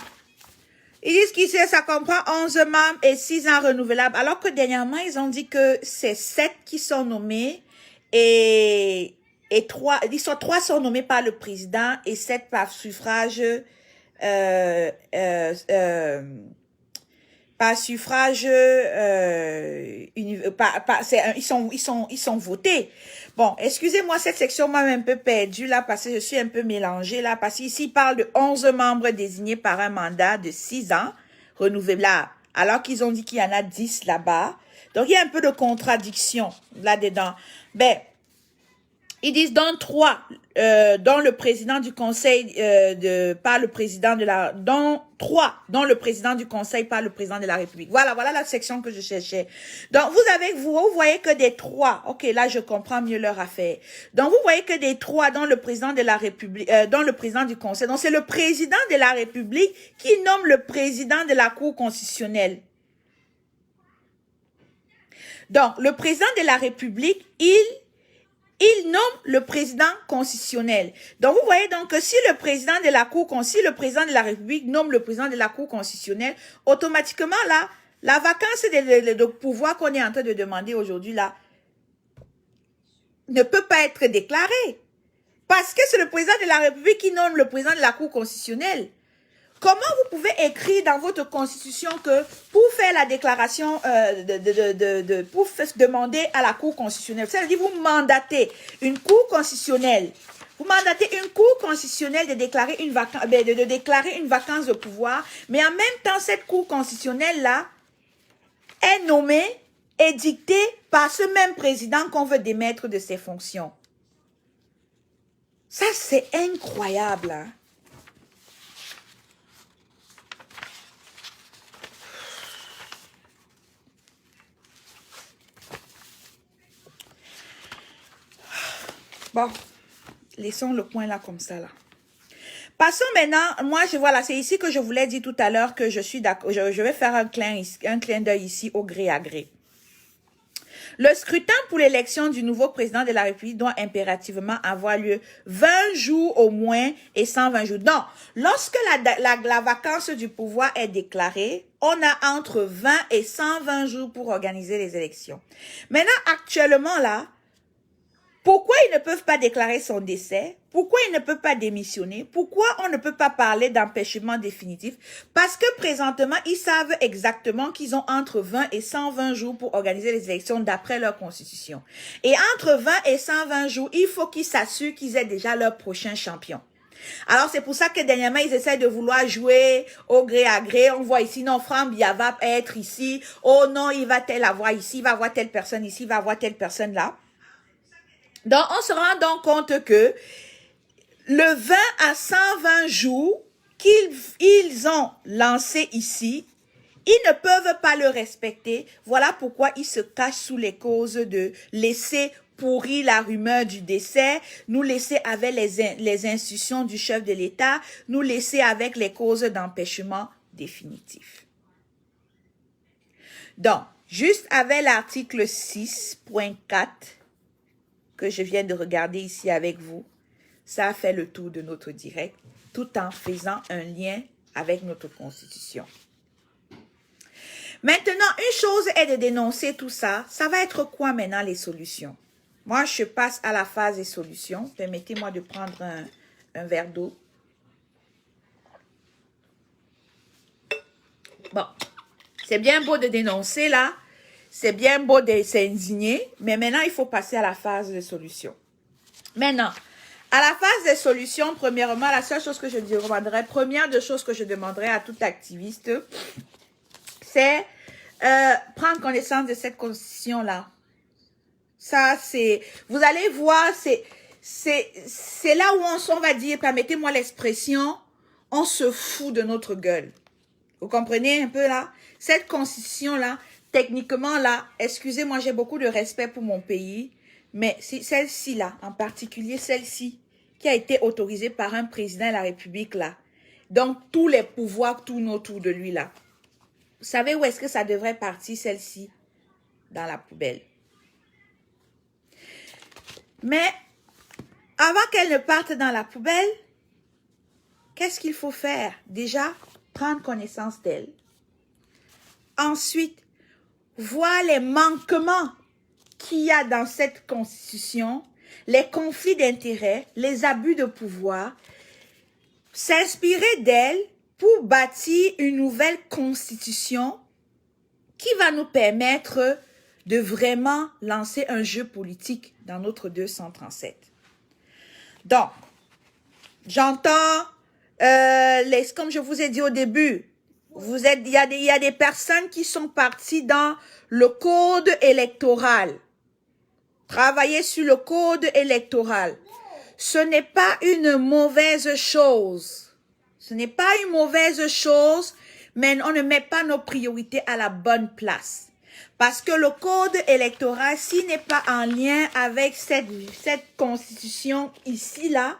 Ils disent qu'ici, ça comprend 11 membres et 6 ans renouvelables. Alors que dernièrement, ils ont dit que c'est 7 qui sont nommés et 3 sont nommés par le président et 7 par suffrage, ils sont votés. Bon, excusez-moi, cette section m'a un peu perdue là parce que je suis un peu mélangée là parce qu'ici, il parle de 11 membres désignés par un mandat de 6 ans renouvelable, alors qu'ils ont dit qu'il y en a 10 là-bas. Donc, il y a un peu de contradiction là-dedans. Ben, ils disent dans 3, dont le président du conseil par le président de la... Dans 3, dont le président du conseil par le président de la République. Voilà la section que je cherchais. Donc, vous voyez que des 3. Ok, là, je comprends mieux leur affaire. Donc, vous voyez que des 3, dont le président de la République, dont le président du conseil. Donc, c'est le président de la République qui nomme le président de la Cour constitutionnelle. Donc, le président de la République, il nomme le président constitutionnel. Donc, vous voyez donc que si le président de la Cour, si le président de la République nomme le président de la Cour constitutionnelle, automatiquement, là, la vacance de pouvoir qu'on est en train de demander aujourd'hui, là, ne peut pas être déclarée. Parce que c'est le président de la République qui nomme le président de la Cour constitutionnelle. Comment vous pouvez écrire dans votre constitution que pour faire la déclaration, pour demander à la Cour constitutionnelle, c'est-à-dire vous mandatez une Cour constitutionnelle, vous mandatez une Cour constitutionnelle de déclarer une vacance de pouvoir, mais en même temps, cette Cour constitutionnelle-là est nommée et dictée par ce même président qu'on veut démettre de ses fonctions. Ça, c'est incroyable, hein? Bon, laissons le point là comme ça là. Passons maintenant, moi voilà, c'est ici que je vous l'ai dit tout à l'heure que je suis d'accord, je vais faire un clin d'œil ici au gré à gré. Le scrutin pour l'élection du nouveau président de la République doit impérativement avoir lieu 20 jours au moins et 120 jours. Non, lorsque la vacance du pouvoir est déclarée, on a entre 20 et 120 jours pour organiser les élections. Maintenant, actuellement là, pourquoi ils ne peuvent pas déclarer son décès? Pourquoi ils ne peuvent pas démissionner? Pourquoi on ne peut pas parler d'empêchement définitif? Parce que présentement, ils savent exactement qu'ils ont entre 20 et 120 jours pour organiser les élections d'après leur constitution. Et entre 20 et 120 jours, il faut qu'ils s'assurent qu'ils aient déjà leur prochain champion. Alors, c'est pour ça que dernièrement, ils essaient de vouloir jouer au gré à gré. On voit ici, non, Franck Biya va être ici. Oh non, il va tel avoir ici, il va avoir telle personne ici, il va avoir telle personne là. Donc, on se rend donc compte que le 20 à 120 jours qu'ils ont lancé ici, Ils ne peuvent pas le respecter. Voilà pourquoi ils se cachent sous les causes de laisser pourrir la rumeur du décès, nous laisser avec les instructions du chef de l'État, nous laisser avec les causes d'empêchement définitif. Donc, juste avec l'article 6.4 que je viens de regarder ici avec vous, ça a fait le tour de notre direct, tout en faisant un lien avec notre Constitution. Maintenant, une chose est de dénoncer tout ça. Ça va être quoi maintenant les solutions? Moi, je passe à la phase des solutions. Permettez-moi de prendre un verre d'eau. Bon, c'est bien beau de dénoncer là. C'est bien beau de s'indigner. Mais maintenant, il faut passer à la phase des solutions. Maintenant, à la phase des solutions, premièrement, la seule chose que je demanderais, première des choses que je demanderais à tout activiste, c'est prendre connaissance de cette constitution-là. Ça, c'est, vous allez voir, c'est là où on va dire, permettez-moi l'expression, on se fout de notre gueule. Vous comprenez un peu là? Cette constitution-là, techniquement là, excusez-moi, j'ai beaucoup de respect pour mon pays, mais celle-ci là, en particulier celle-ci, qui a été autorisée par un président de la République là, donc tous les pouvoirs tournent autour de lui là. Vous savez où est-ce que ça devrait partir, celle-ci? Dans la poubelle. Mais, avant qu'elle ne parte dans la poubelle, qu'est-ce qu'il faut faire? Déjà, prendre connaissance d'elle. Ensuite, voir les manquements qu'il y a dans cette constitution, les conflits d'intérêts, les abus de pouvoir, s'inspirer d'elle pour bâtir une nouvelle constitution qui va nous permettre de vraiment lancer un jeu politique dans notre 237. Donc, j'entends, comme je vous ai dit au début, il y a des personnes qui sont parties dans le code électoral. Travailler sur le code électoral. Ce n'est pas une mauvaise chose. Ce n'est pas une mauvaise chose, mais on ne met pas nos priorités à la bonne place. Parce que le code électoral, s'il n'est pas en lien avec cette constitution ici-là,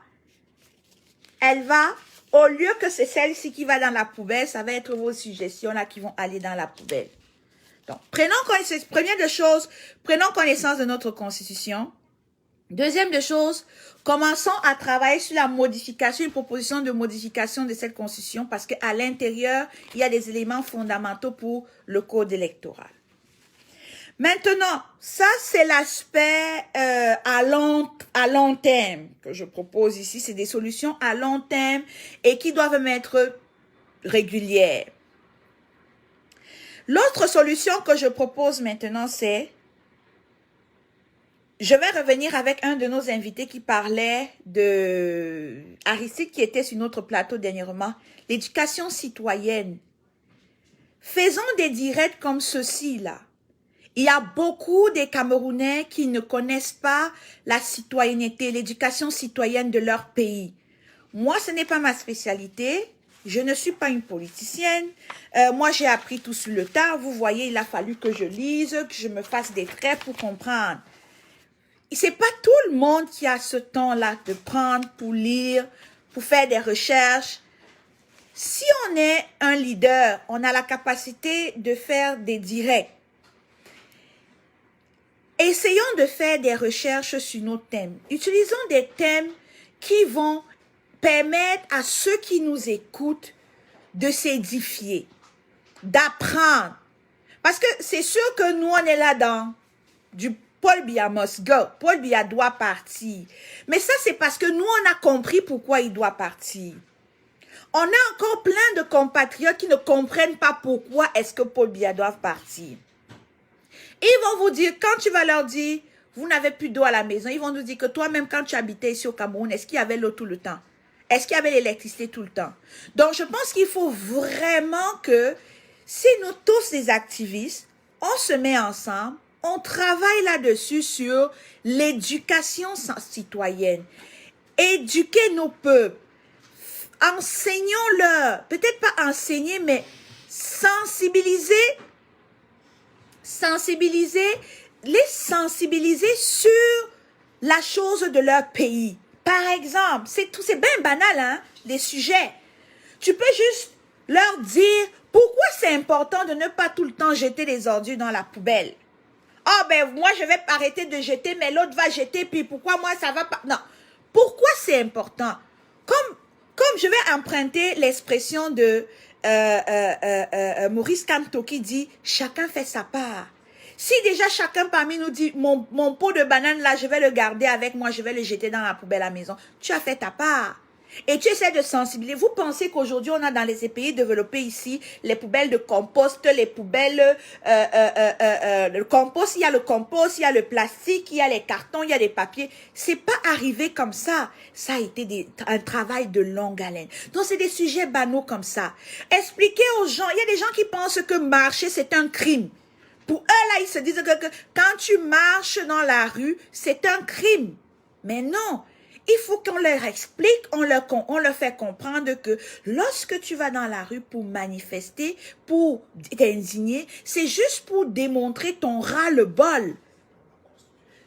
elle va, au lieu que c'est celle-ci qui va dans la poubelle, ça va être vos suggestions-là qui vont aller dans la poubelle. Donc, première des choses, prenons connaissance de notre constitution. Deuxième des choses, commençons à travailler sur la modification, une proposition de modification de cette constitution parce qu'à l'intérieur, il y a des éléments fondamentaux pour le code électoral. Maintenant, ça c'est l'aspect à long terme que je propose ici. C'est des solutions à long terme et qui doivent être régulières. L'autre solution que je propose maintenant, c'est, je vais revenir avec un de nos invités qui parlait de Aristide qui était sur notre plateau dernièrement, l'éducation citoyenne. Faisons des directs comme ceci là. Il y a beaucoup de Camerounais qui ne connaissent pas la citoyenneté, l'éducation citoyenne de leur pays. Moi, ce n'est pas ma spécialité. Je ne suis pas une politicienne. Moi, j'ai appris tout sur le tas. Vous voyez, il a fallu que je lise, que je me fasse des traits pour comprendre. C'est pas tout le monde qui a ce temps-là de prendre pour lire, pour faire des recherches. Si on est un leader, on a la capacité de faire des directs. Essayons de faire des recherches sur nos thèmes. Utilisons des thèmes qui vont permettre à ceux qui nous écoutent de s'édifier, d'apprendre. Parce que c'est sûr que nous, on est là dans du Paul Biya must go. Paul Biya doit partir. Mais ça, c'est parce que nous, on a compris pourquoi il doit partir. On a encore plein de compatriotes qui ne comprennent pas pourquoi est-ce que Paul Biya doit partir. Ils vont vous dire, quand tu vas leur dire, vous n'avez plus d'eau à la maison, ils vont nous dire que toi-même, quand tu habitais ici au Cameroun, est-ce qu'il y avait l'eau tout le temps? Est-ce qu'il y avait l'électricité tout le temps? Donc, je pense qu'il faut vraiment que, si nous tous les activistes, on se met ensemble, on travaille là-dessus sur l'éducation citoyenne. Éduquer nos peuples. Enseignons-leur. Peut-être pas enseigner, mais les sensibiliser sur la chose de leur pays. Par exemple, c'est bien banal, hein, les sujets. Tu peux juste leur dire pourquoi c'est important de ne pas tout le temps jeter les ordures dans la poubelle. Oh ben moi je vais arrêter de jeter, mais l'autre va jeter, puis pourquoi moi ça va pas? Non. Pourquoi c'est important? Comme je vais emprunter l'expression de Maurice Kamto qui dit chacun fait sa part. Si déjà chacun parmi nous dit mon pot de banane là, je vais le garder avec moi, je vais le jeter dans la poubelle à la maison, tu as fait ta part. Et tu essaies de sensibiliser. Vous pensez qu'aujourd'hui, on a dans les pays développés ici, les poubelles de compost, les poubelles, le compost, il y a le compost, il y a le plastique, il y a les cartons, il y a les papiers. C'est pas arrivé comme ça. Ça a été un travail de longue haleine. Donc, c'est des sujets banaux comme ça. Expliquez aux gens, il y a des gens qui pensent que marcher, c'est un crime. Pour eux, là, ils se disent que quand tu marches dans la rue, c'est un crime. Mais non. Il faut qu'on leur explique, on leur fait comprendre que lorsque tu vas dans la rue pour manifester, pour t'indigner, c'est juste pour démontrer ton ras-le-bol.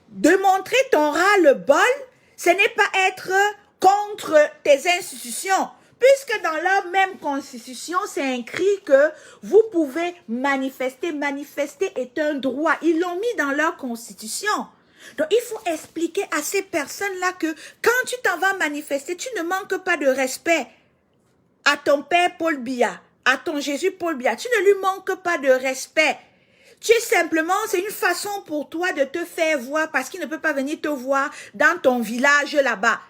Démontrer ton ras-le-bol, ce n'est pas être contre tes institutions. Puisque dans leur même constitution, c'est écrit que vous pouvez manifester. Manifester est un droit. Ils l'ont mis dans leur constitution. Donc, il faut expliquer à ces personnes-là que quand tu t'en vas manifester, tu ne manques pas de respect à ton père Paul Biya, à ton Jésus Paul Biya. Tu ne lui manques pas de respect. Tu es simplement, c'est une façon pour toi de te faire voir parce qu'il ne peut pas venir te voir dans ton village là-bas.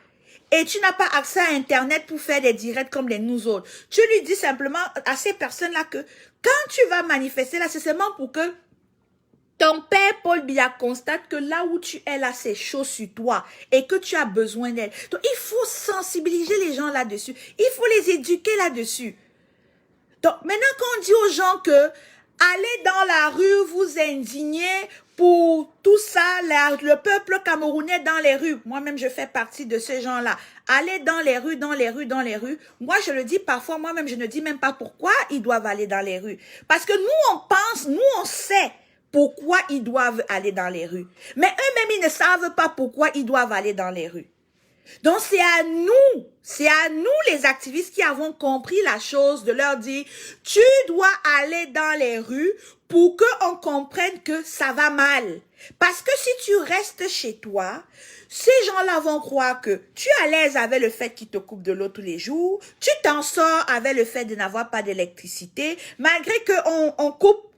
Et tu n'as pas accès à Internet pour faire des directs comme les nous autres. Tu lui dis simplement à ces personnes-là que quand tu vas manifester là, c'est seulement pour que ton père Paul Biya constate que là où tu es là, c'est chaud sur toi et que tu as besoin d'aide. Donc, il faut sensibiliser les gens là-dessus. Il faut les éduquer là-dessus. Donc, maintenant qu'on dit aux gens que allez dans la rue, vous indignez pour tout ça, le peuple camerounais dans les rues. Moi-même, je fais partie de ces gens-là. Allez dans les rues, dans les rues, dans les rues. Moi, je le dis parfois, moi-même, je ne dis même pas pourquoi ils doivent aller dans les rues. Parce que nous, on pense, nous, on sait pourquoi ils doivent aller dans les rues. Mais eux-mêmes, ils ne savent pas pourquoi ils doivent aller dans les rues. Donc, c'est à nous les activistes qui avons compris la chose, de leur dire, tu dois aller dans les rues pour qu'on comprenne que ça va mal. Parce que si tu restes chez toi, ces gens-là vont croire que tu es à l'aise avec le fait qu'ils te coupent de l'eau tous les jours, tu t'en sors avec le fait de n'avoir pas d'électricité, malgré qu'on coupe.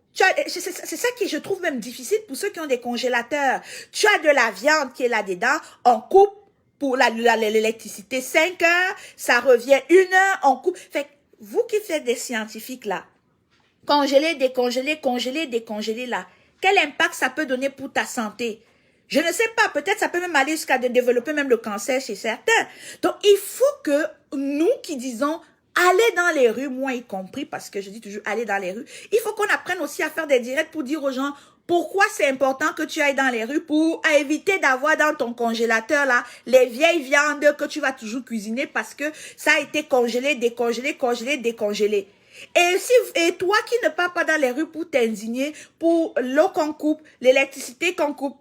C'est ça qui je trouve même difficile pour ceux qui ont des congélateurs. Tu as de la viande qui est là-dedans, on coupe pour l'électricité 5 heures, ça revient 1 heure, on coupe. Fait vous qui faites des scientifiques là, congeler, décongeler, congeler, décongeler là, quel impact ça peut donner pour ta santé? Je ne sais pas, peut-être ça peut même aller jusqu'à développer même le cancer chez certains. Donc il faut que nous qui disons aller dans les rues, moi y compris, parce que je dis toujours aller dans les rues, il faut qu'on apprenne aussi à faire des directs pour dire aux gens pourquoi c'est important que tu ailles dans les rues pour éviter d'avoir dans ton congélateur là les vieilles viandes que tu vas toujours cuisiner parce que ça a été congelé, décongelé, congelé, décongelé. Et toi qui ne pars pas dans les rues pour t'indigner, pour l'eau qu'on coupe, l'électricité qu'on coupe,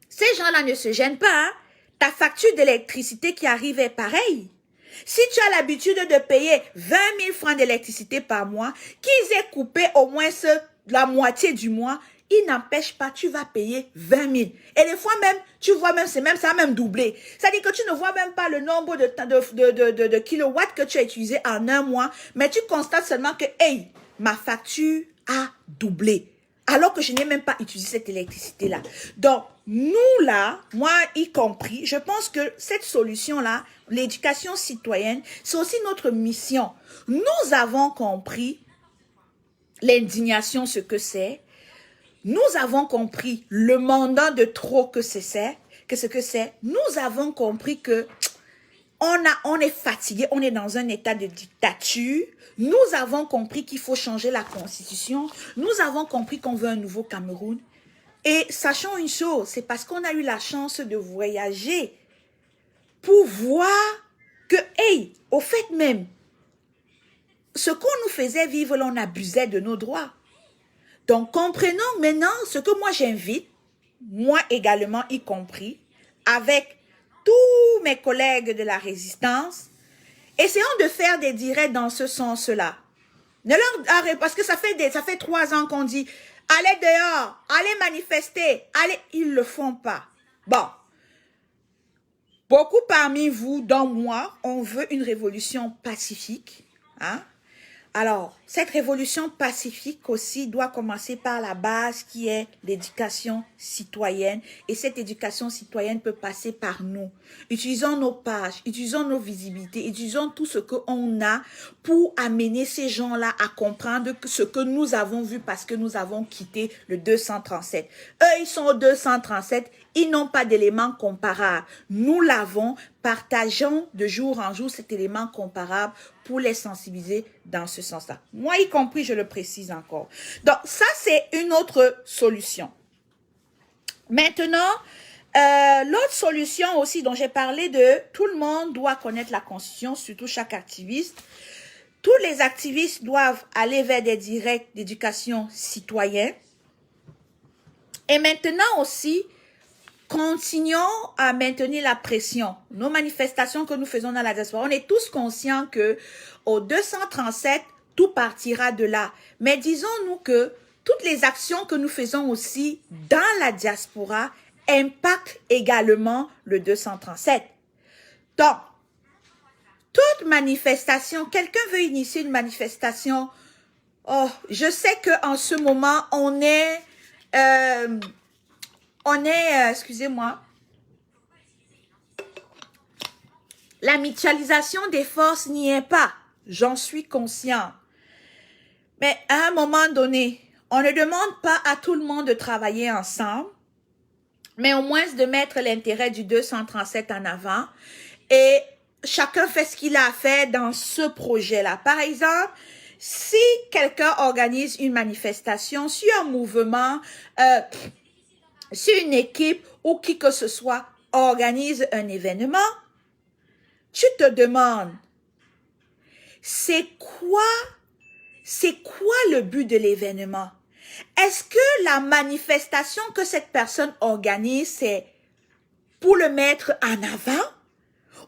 ces gens-là ne se gênent pas, hein? Ta facture d'électricité qui arrive est pareille. Si tu as l'habitude de payer 20 000 francs d'électricité par mois, qu'ils aient coupé au moins la moitié du mois, il n'empêche pas, tu vas payer 20 000. Et des fois même, tu vois même, ça a même doublé. C'est-à-dire que tu ne vois même pas le nombre de kilowatts que tu as utilisé en un mois, mais tu constates seulement que, hey, ma facture a doublé. Alors que je n'ai même pas utilisé cette électricité-là. Donc, nous là, moi y compris, je pense que cette solution-là, l'éducation citoyenne, c'est aussi notre mission. Nous avons compris l'indignation, ce que c'est. Nous avons compris le mandat de trop que ce que c'est. Nous avons compris que on est fatigué, on est dans un état de dictature. Nous avons compris qu'il faut changer la constitution. Nous avons compris qu'on veut un nouveau Cameroun. Et sachons une chose, c'est parce qu'on a eu la chance de voyager pour voir que, hey, au fait même, ce qu'on nous faisait vivre, là, on abusait de nos droits. Donc, comprenons maintenant ce que moi j'invite, moi également y compris, avec tous mes collègues de la résistance, essayons de faire des directs dans ce sens-là. Ne leur arrêtez, parce que ça fait 3 ans qu'on dit, allez dehors, allez manifester, allez, ils le font pas. Bon. Beaucoup parmi vous, dont moi, on veut une révolution pacifique. Hein? Alors, cette révolution pacifique aussi doit commencer par la base qui est l'éducation citoyenne. Et cette éducation citoyenne peut passer par nous. Utilisons nos pages, utilisons nos visibilités, utilisons tout ce qu'on a pour amener ces gens-là à comprendre ce que nous avons vu parce que nous avons quitté le 237. Eux, ils sont au 237. Ils n'ont pas d'éléments comparables. Nous l'avons, partageons de jour en jour cet élément comparable pour les sensibiliser dans ce sens-là. Moi y compris, je le précise encore. Donc, ça, c'est une autre solution. Maintenant, l'autre solution aussi dont j'ai parlé de tout le monde doit connaître la Constitution, surtout chaque activiste. Tous les activistes doivent aller vers des directs d'éducation citoyenne. Et maintenant aussi, continuons à maintenir la pression. Nos manifestations que nous faisons dans la diaspora, on est tous conscients que au 237, tout partira de là. Mais disons-nous que toutes les actions que nous faisons aussi dans la diaspora impactent également le 237. Donc, toute manifestation, quelqu'un veut initier une manifestation, oh, je sais qu'en ce moment, on est excusez-moi, la mutualisation des forces n'y est pas. J'en suis conscient. Mais à un moment donné, on ne demande pas à tout le monde de travailler ensemble, mais au moins de mettre l'intérêt du 237 en avant. Et chacun fait ce qu'il a à faire dans ce projet-là. Par exemple, si quelqu'un organise une manifestation sur un mouvement, si une équipe ou qui que ce soit organise un événement, tu te demandes, c'est quoi le but de l'événement? Est-ce que la manifestation que cette personne organise, c'est pour le mettre en avant?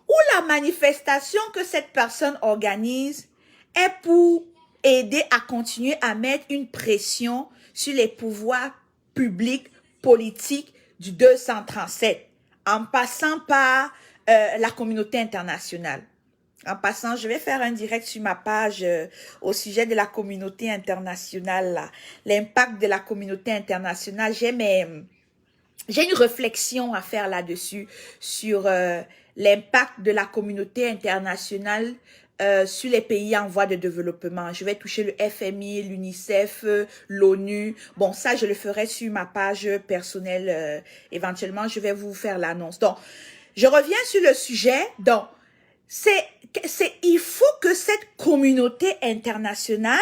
Ou la manifestation que cette personne organise est pour aider à continuer à mettre une pression sur les pouvoirs publics, politiques du 237, en passant par la communauté internationale. En passant, je vais faire un direct sur ma page au sujet de la communauté internationale, l'impact de la communauté internationale. J'ai une réflexion à faire là-dessus, sur l'impact de la communauté internationale sur les pays en voie de développement. Je vais toucher le FMI, l'UNICEF, l'ONU. Bon, ça, je le ferai sur ma page personnelle. Éventuellement, je vais vous faire l'annonce. Donc, je reviens sur le sujet. Donc, il faut que cette communauté internationale,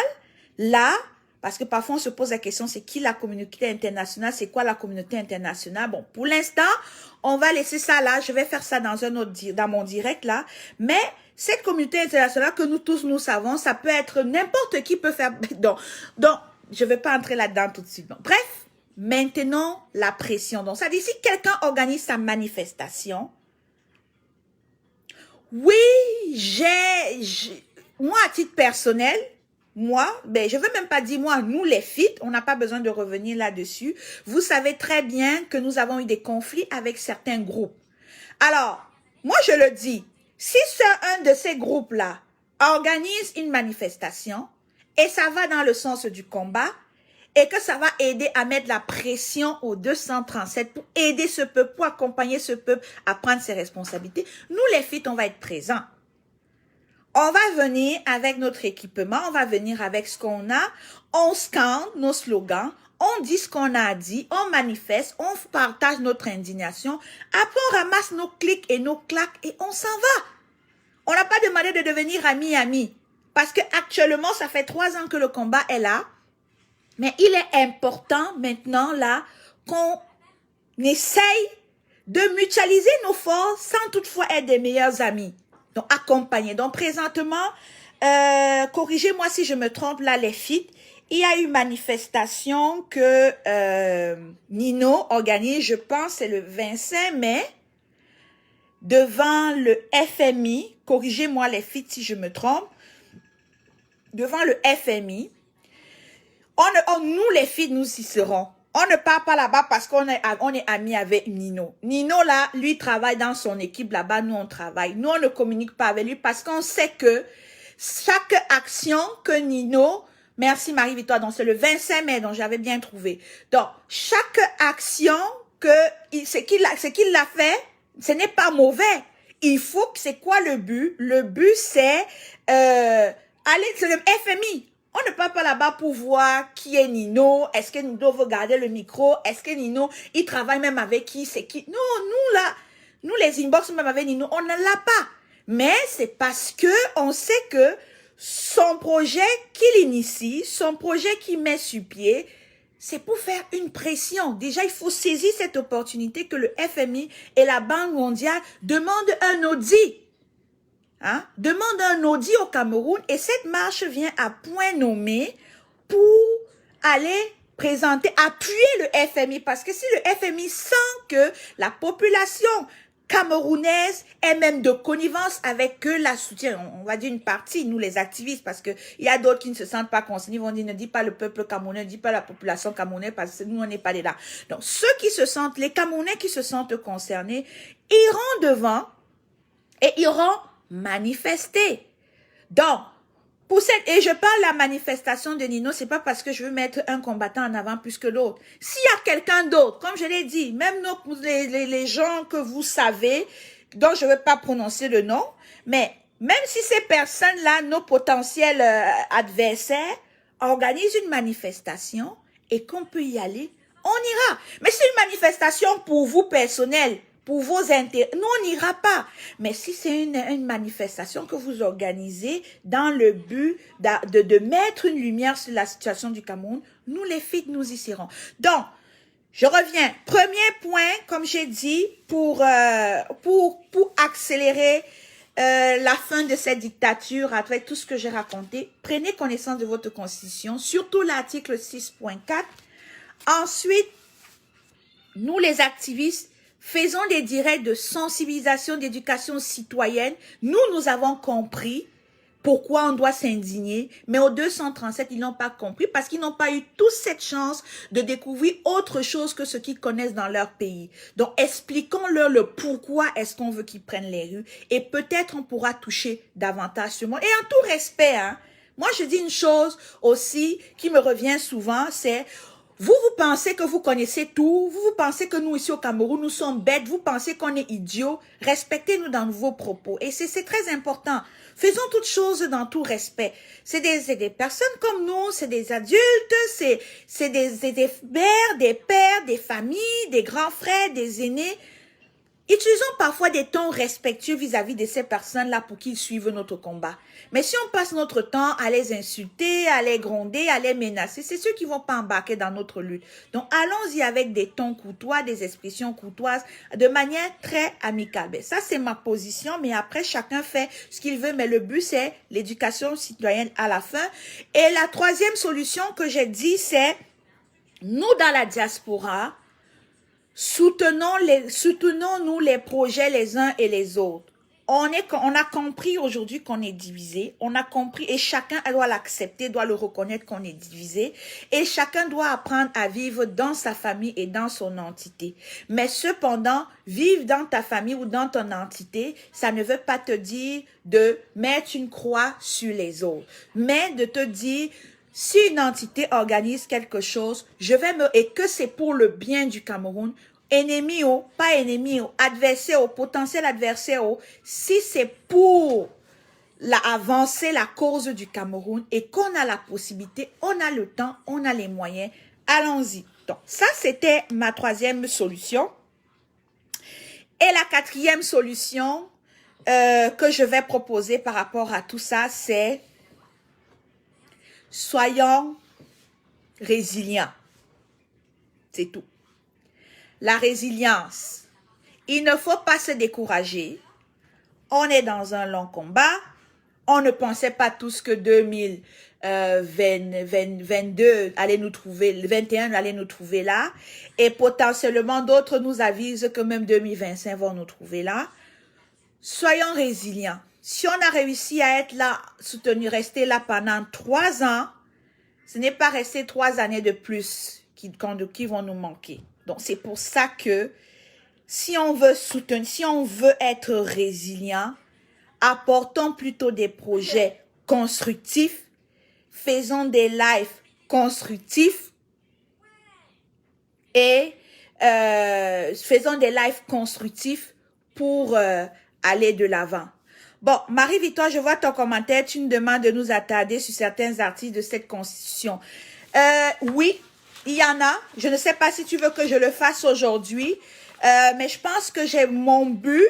là, parce que parfois on se pose la question, c'est qui la communauté internationale, c'est quoi la communauté internationale? Bon, pour l'instant, on va laisser ça là, je vais faire ça dans mon direct là, mais cette communauté internationale que nous tous nous savons, ça peut être n'importe qui peut faire, donc je vais pas entrer là-dedans tout de suite. Donc, bref, maintenons la pression. Donc, ça dit, si quelqu'un organise sa manifestation, oui, moi, à titre personnel, je veux même pas dire moi, nous les filles, on n'a pas besoin de revenir là-dessus. Vous savez très bien que nous avons eu des conflits avec certains groupes. Alors, moi, je le dis, si un de ces groupes-là organise une manifestation et ça va dans le sens du combat, et que ça va aider à mettre la pression au 237 pour aider ce peuple, pour accompagner ce peuple à prendre ses responsabilités. Nous, les filles, on va être présents. On va venir avec notre équipement, on va venir avec ce qu'on a, on scande nos slogans, on dit ce qu'on a dit, on manifeste, on partage notre indignation, après on ramasse nos clics et nos claques et on s'en va. On n'a pas demandé de devenir amis, parce que actuellement, ça fait 3 ans que le combat est là. Mais il est important maintenant là qu'on essaye de mutualiser nos forces sans toutefois être des meilleurs amis. Donc accompagner. Donc présentement, corrigez-moi si je me trompe, là, les filles. Il y a une manifestation que Nino organise, je pense, c'est le 25 mai, devant le FMI. Corrigez-moi les filles si je me trompe. Devant le FMI. Nous, les filles, nous y serons. On ne part pas là-bas parce qu'on est amis avec Nino. Nino, là, lui, travaille dans son équipe là-bas. Nous, on travaille. Nous, on ne communique pas avec lui parce qu'on sait que chaque action que Nino... Merci Marie-Victoire. Donc, c'est le 25 mai, donc j'avais bien trouvé. Donc, chaque action c'est qu'il a fait, ce n'est pas mauvais. Il faut que, c'est quoi le but? Le but, c'est c'est le FMI. On ne part pas là-bas pour voir qui est Nino. Est-ce que Nino veut garder le micro? Est-ce que Nino, il travaille même avec qui? C'est qui? Non, nous là, nous les inbox même avec Nino, on ne l'a pas. Mais c'est parce que on sait que son projet qu'il initie, son projet qu'il met sur pied, c'est pour faire une pression. Déjà, il faut saisir cette opportunité que le FMI et la Banque mondiale demandent un audit. Hein? Demande un audit au Cameroun et cette marche vient à point nommé pour aller présenter, appuyer le FMI parce que si le FMI sent que la population camerounaise est même de connivence avec eux, la soutien, on va dire une partie, nous les activistes, parce que il y a d'autres qui ne se sentent pas concernés, vont dire ne dis pas le peuple camerounais, ne dis pas la population camerounaise parce que nous on n'est pas là. Donc ceux qui se sentent, les Camerounais qui se sentent concernés, iront devant et iront manifester. Donc, et je parle de la manifestation de Nino, c'est pas parce que je veux mettre un combattant en avant plus que l'autre. S'il y a quelqu'un d'autre, comme je l'ai dit, même les gens que vous savez, dont je ne veux pas prononcer le nom, mais même si ces personnes-là, nos potentiels adversaires, organisent une manifestation et qu'on peut y aller, on ira. Mais c'est une manifestation pour vous personnel, pour vos intérêts. Nous, on n'ira pas. Mais si c'est une manifestation que vous organisez dans le but de mettre une lumière sur la situation du Cameroun, nous, les filles, nous y serons. Donc, je reviens. Premier point, comme j'ai dit, pour accélérer la fin de cette dictature, après tout ce que j'ai raconté, prenez connaissance de votre constitution, surtout l'article 6.4. Ensuite, nous, les activistes, faisons des directs de sensibilisation, d'éducation citoyenne. Nous avons compris pourquoi on doit s'indigner, mais aux 237, ils n'ont pas compris parce qu'ils n'ont pas eu toute cette chance de découvrir autre chose que ce qu'ils connaissent dans leur pays. Donc, expliquons-leur le pourquoi est-ce qu'on veut qu'ils prennent les rues et peut-être on pourra toucher davantage ce monde. Et en tout respect, hein, moi je dis une chose aussi qui me revient souvent, c'est... vous pensez que vous connaissez tout, vous pensez que nous ici au Cameroun, nous sommes bêtes, vous pensez qu'on est idiots, respectez-nous dans vos propos. Et c'est très important. Faisons toutes choses dans tout respect. C'est des personnes comme nous, c'est des adultes, c'est des mères, des pères, des familles, des grands frères, des aînés. Utilisons parfois des tons respectueux vis-à-vis de ces personnes-là pour qu'ils suivent notre combat. Mais si on passe notre temps à les insulter, à les gronder, à les menacer, c'est ceux qui vont pas embarquer dans notre lutte. Donc, allons-y avec des tons courtois, des expressions courtoises, de manière très amicale. Ben, ça, c'est ma position, mais après, chacun fait ce qu'il veut. Mais le but, c'est l'éducation citoyenne à la fin. Et la troisième solution que j'ai dit, c'est nous, dans la diaspora, soutenons-nous les projets les uns et les autres. On a compris aujourd'hui qu'on est divisé. On a compris et chacun doit l'accepter, doit le reconnaître qu'on est divisé. Et chacun doit apprendre à vivre dans sa famille et dans son entité. Mais cependant, vivre dans ta famille ou dans ton entité, ça ne veut pas te dire de mettre une croix sur les autres. Mais de te dire... si une entité organise quelque chose, et que c'est pour le bien du Cameroun, ennemi ou pas ennemi ou adversaire ou potentiel adversaire ou, si c'est pour avancer la cause du Cameroun et qu'on a la possibilité, on a le temps, on a les moyens, allons-y. Donc, ça, c'était ma troisième solution. Et la quatrième solution que je vais proposer par rapport à tout ça, c'est soyons résilients. C'est tout. La résilience. Il ne faut pas se décourager. On est dans un long combat. On ne pensait pas tous que 2022 allait nous trouver, le 21 allait nous trouver là. Et potentiellement, d'autres nous avisent que même 2025 vont nous trouver là. Soyons résilients. Si on a réussi à être là, soutenu, rester là pendant 3 ans, ce n'est pas rester 3 années de plus qui vont nous manquer. Donc, c'est pour ça que si on veut soutenir, si on veut être résilient, apportons plutôt des projets constructifs, faisons des lives constructifs et faisons des lives constructifs pour aller de l'avant. Bon, Marie-Victoire, je vois ton commentaire. Tu nous demandes de nous attarder sur certains articles de cette Constitution. Oui, il y en a. Je ne sais pas si tu veux que je le fasse aujourd'hui, mais je pense que j'ai mon but.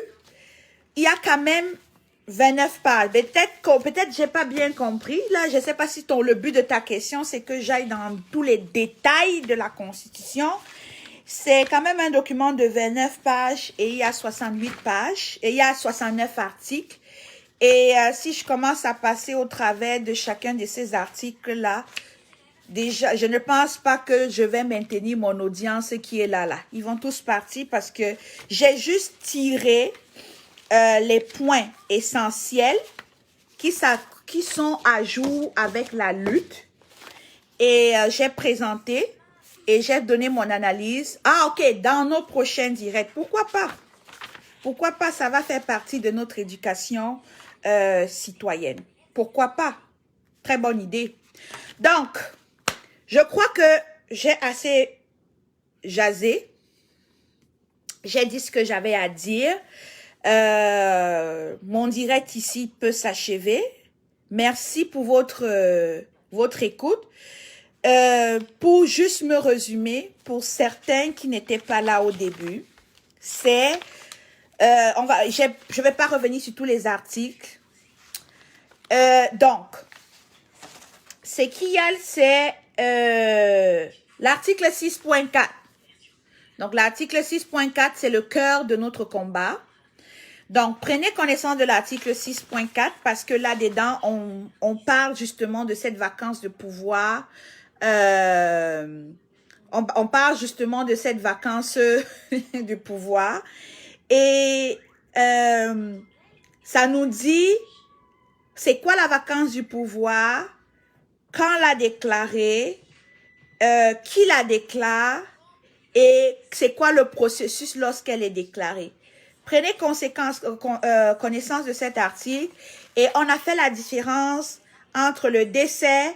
Il y a quand même 29 pages. Peut-être j'ai pas bien compris. Là, je ne sais pas si le but de ta question, c'est que j'aille dans tous les détails de la Constitution. C'est quand même un document de 29 pages et il y a 68 pages et il y a 69 articles. Et si je commence à passer au travers de chacun de ces articles-là, déjà, je ne pense pas que je vais maintenir mon audience qui est là. Ils vont tous partir parce que j'ai juste tiré les points essentiels qui sont à jour avec la lutte. Et j'ai présenté et j'ai donné mon analyse. Ah, ok, dans nos prochains directs. Pourquoi pas? Pourquoi pas? Ça va faire partie de notre éducation citoyenne. Pourquoi pas? Très bonne idée. Donc, je crois que j'ai assez jasé. J'ai dit ce que j'avais à dire. Mon direct ici peut s'achever. Merci pour votre écoute. Pour juste me résumer, pour certains qui n'étaient pas là au début, c'est... je vais pas revenir sur tous les articles. Donc, ce qu'il y a, c'est l'article 6.4. Donc, l'article 6.4, c'est le cœur de notre combat. Donc, prenez connaissance de l'article 6.4 parce que là-dedans, on parle justement de cette vacance de pouvoir. On parle justement de cette vacance de pouvoir. Et ça nous dit, c'est quoi la vacance du pouvoir, quand l'a déclaré, qui la déclare et c'est quoi le processus lorsqu'elle est déclarée. Prenez connaissance de cet article et on a fait la différence entre le décès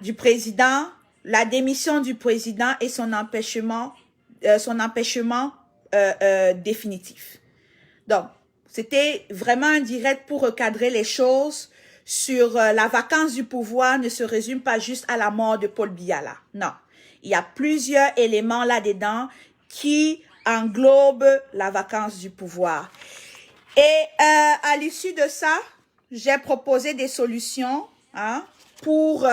du président, la démission du président et son empêchement définitif. Donc, c'était vraiment un direct pour recadrer les choses sur la vacance du pouvoir ne se résume pas juste à la mort de Paul Biya. Non, il y a plusieurs éléments là-dedans qui englobent la vacance du pouvoir. Et à l'issue de ça, j'ai proposé des solutions pour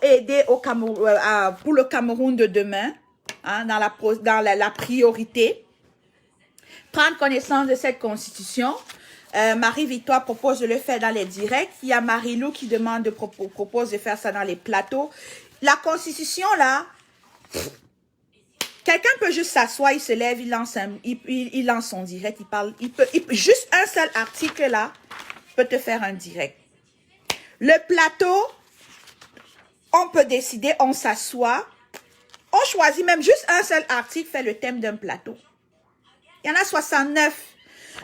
aider au Cameroun, pour le Cameroun de demain, dans la priorité. Prendre connaissance de cette constitution. Marie-Victoire propose de le faire dans les directs. Il y a Marie-Lou qui propose de faire ça dans les plateaux. La constitution, là, quelqu'un peut juste s'asseoir, il se lève, il lance son direct, juste un seul article, là, peut te faire un direct. Le plateau, on peut décider, on s'assoit, on choisit même juste un seul article, fait le thème d'un plateau. Il y en a 69.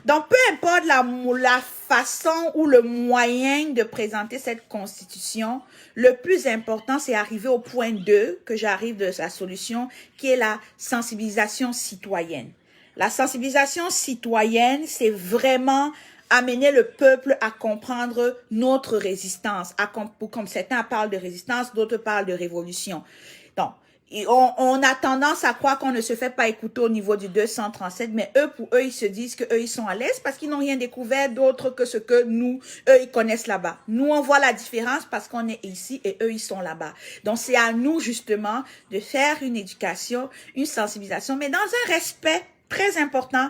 Donc, peu importe la façon ou le moyen de présenter cette constitution, le plus important, c'est arriver au point 2, que j'arrive de la solution, qui est la sensibilisation citoyenne. La sensibilisation citoyenne, c'est vraiment amener le peuple à comprendre notre résistance. Comme certains parlent de résistance, d'autres parlent de révolution. Donc, on a tendance à croire qu'on ne se fait pas écouter au niveau du 237, mais pour eux, ils se disent qu'eux, ils sont à l'aise parce qu'ils n'ont rien découvert d'autre que ce que eux, ils connaissent là-bas. Nous, on voit la différence parce qu'on est ici et eux, ils sont là-bas. Donc, c'est à nous, justement, de faire une éducation, une sensibilisation, mais dans un respect très important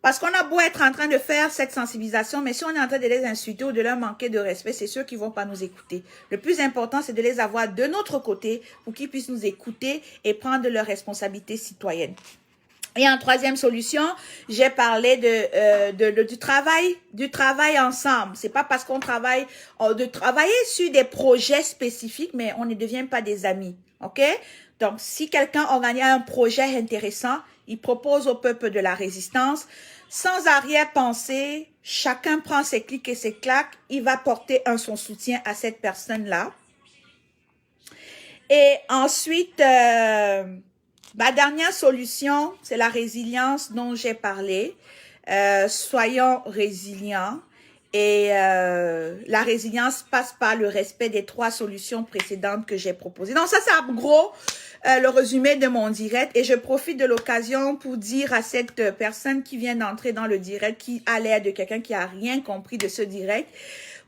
Parce qu'on a beau être en train de faire cette sensibilisation, mais si on est en train de les insulter ou de leur manquer de respect, c'est ceux qui vont pas nous écouter. Le plus important, c'est de les avoir de notre côté pour qu'ils puissent nous écouter et prendre leurs responsabilités citoyennes. Et en troisième solution, j'ai parlé du travail ensemble. C'est pas parce qu'on travaille, de travailler sur des projets spécifiques, mais on ne devient pas des amis. OK? Donc, si quelqu'un organise un projet intéressant, il propose au peuple de la résistance, sans arrière-pensée, chacun prend ses clics et ses claques, il va porter son soutien à cette personne-là. Et ensuite, ma dernière solution, c'est la résilience dont j'ai parlé. Soyons résilients. Et la résilience passe par le respect des 3 solutions précédentes que j'ai proposées. Donc ça, c'est en gros le résumé de mon direct. Et je profite de l'occasion pour dire à cette personne qui vient d'entrer dans le direct, qui a l'air de quelqu'un qui a rien compris de ce direct,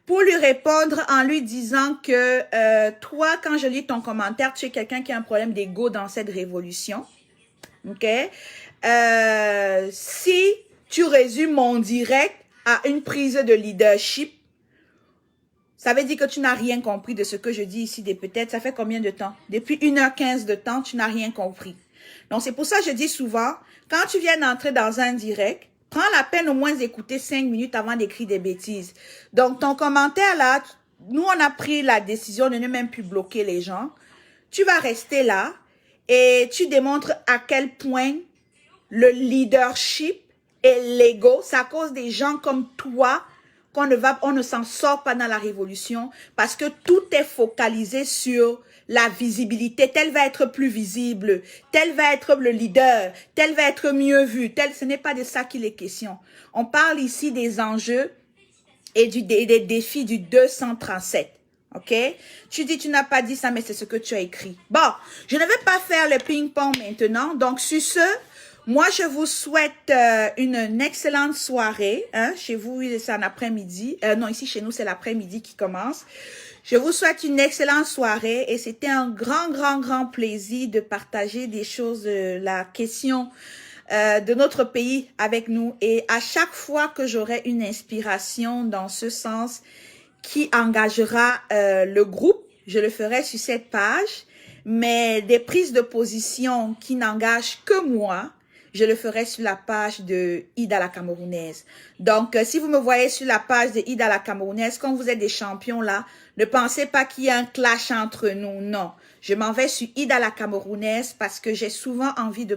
pour lui répondre en lui disant que toi, quand je lis ton commentaire, tu es quelqu'un qui a un problème d'ego dans cette révolution. OK? Si tu résumes mon direct à une prise de leadership, ça veut dire que tu n'as rien compris de ce que je dis ici. Peut-être, ça fait combien de temps? Depuis 1h15 de temps, tu n'as rien compris. Donc, c'est pour ça que je dis souvent, quand tu viens d'entrer dans un direct, prends la peine au moins d'écouter 5 minutes avant d'écrire des bêtises. Donc, ton commentaire là, nous, on a pris la décision de ne même plus bloquer les gens. Tu vas rester là et tu démontres à quel point le leadership et l'ego, c'est à cause des gens comme toi on ne s'en sort pas dans la révolution parce que tout est focalisé sur la visibilité. Tel va être plus visible, tel va être le leader, tel va être mieux vu, ce n'est pas de ça qu'il est question. On parle ici des enjeux et des défis du 237. OK? Tu dis, tu n'as pas dit ça, mais c'est ce que tu as écrit. Bon, je ne vais pas faire le ping-pong maintenant. Donc, sur ce, moi, je vous souhaite une excellente soirée. Hein? Chez vous, c'est en après-midi. Non, ici, chez nous, c'est l'après-midi qui commence. Je vous souhaite une excellente soirée et c'était un grand plaisir de partager des choses, la question de notre pays avec nous. Et à chaque fois que j'aurai une inspiration dans ce sens qui engagera le groupe, je le ferai sur cette page. Mais des prises de position qui n'engagent que moi, je le ferai sur la page de Ida la Camerounaise. Donc, si vous me voyez sur la page de Ida la Camerounaise, quand vous êtes des champions là, ne pensez pas qu'il y a un clash entre nous. Non, je m'en vais sur Ida la Camerounaise parce que j'ai souvent envie de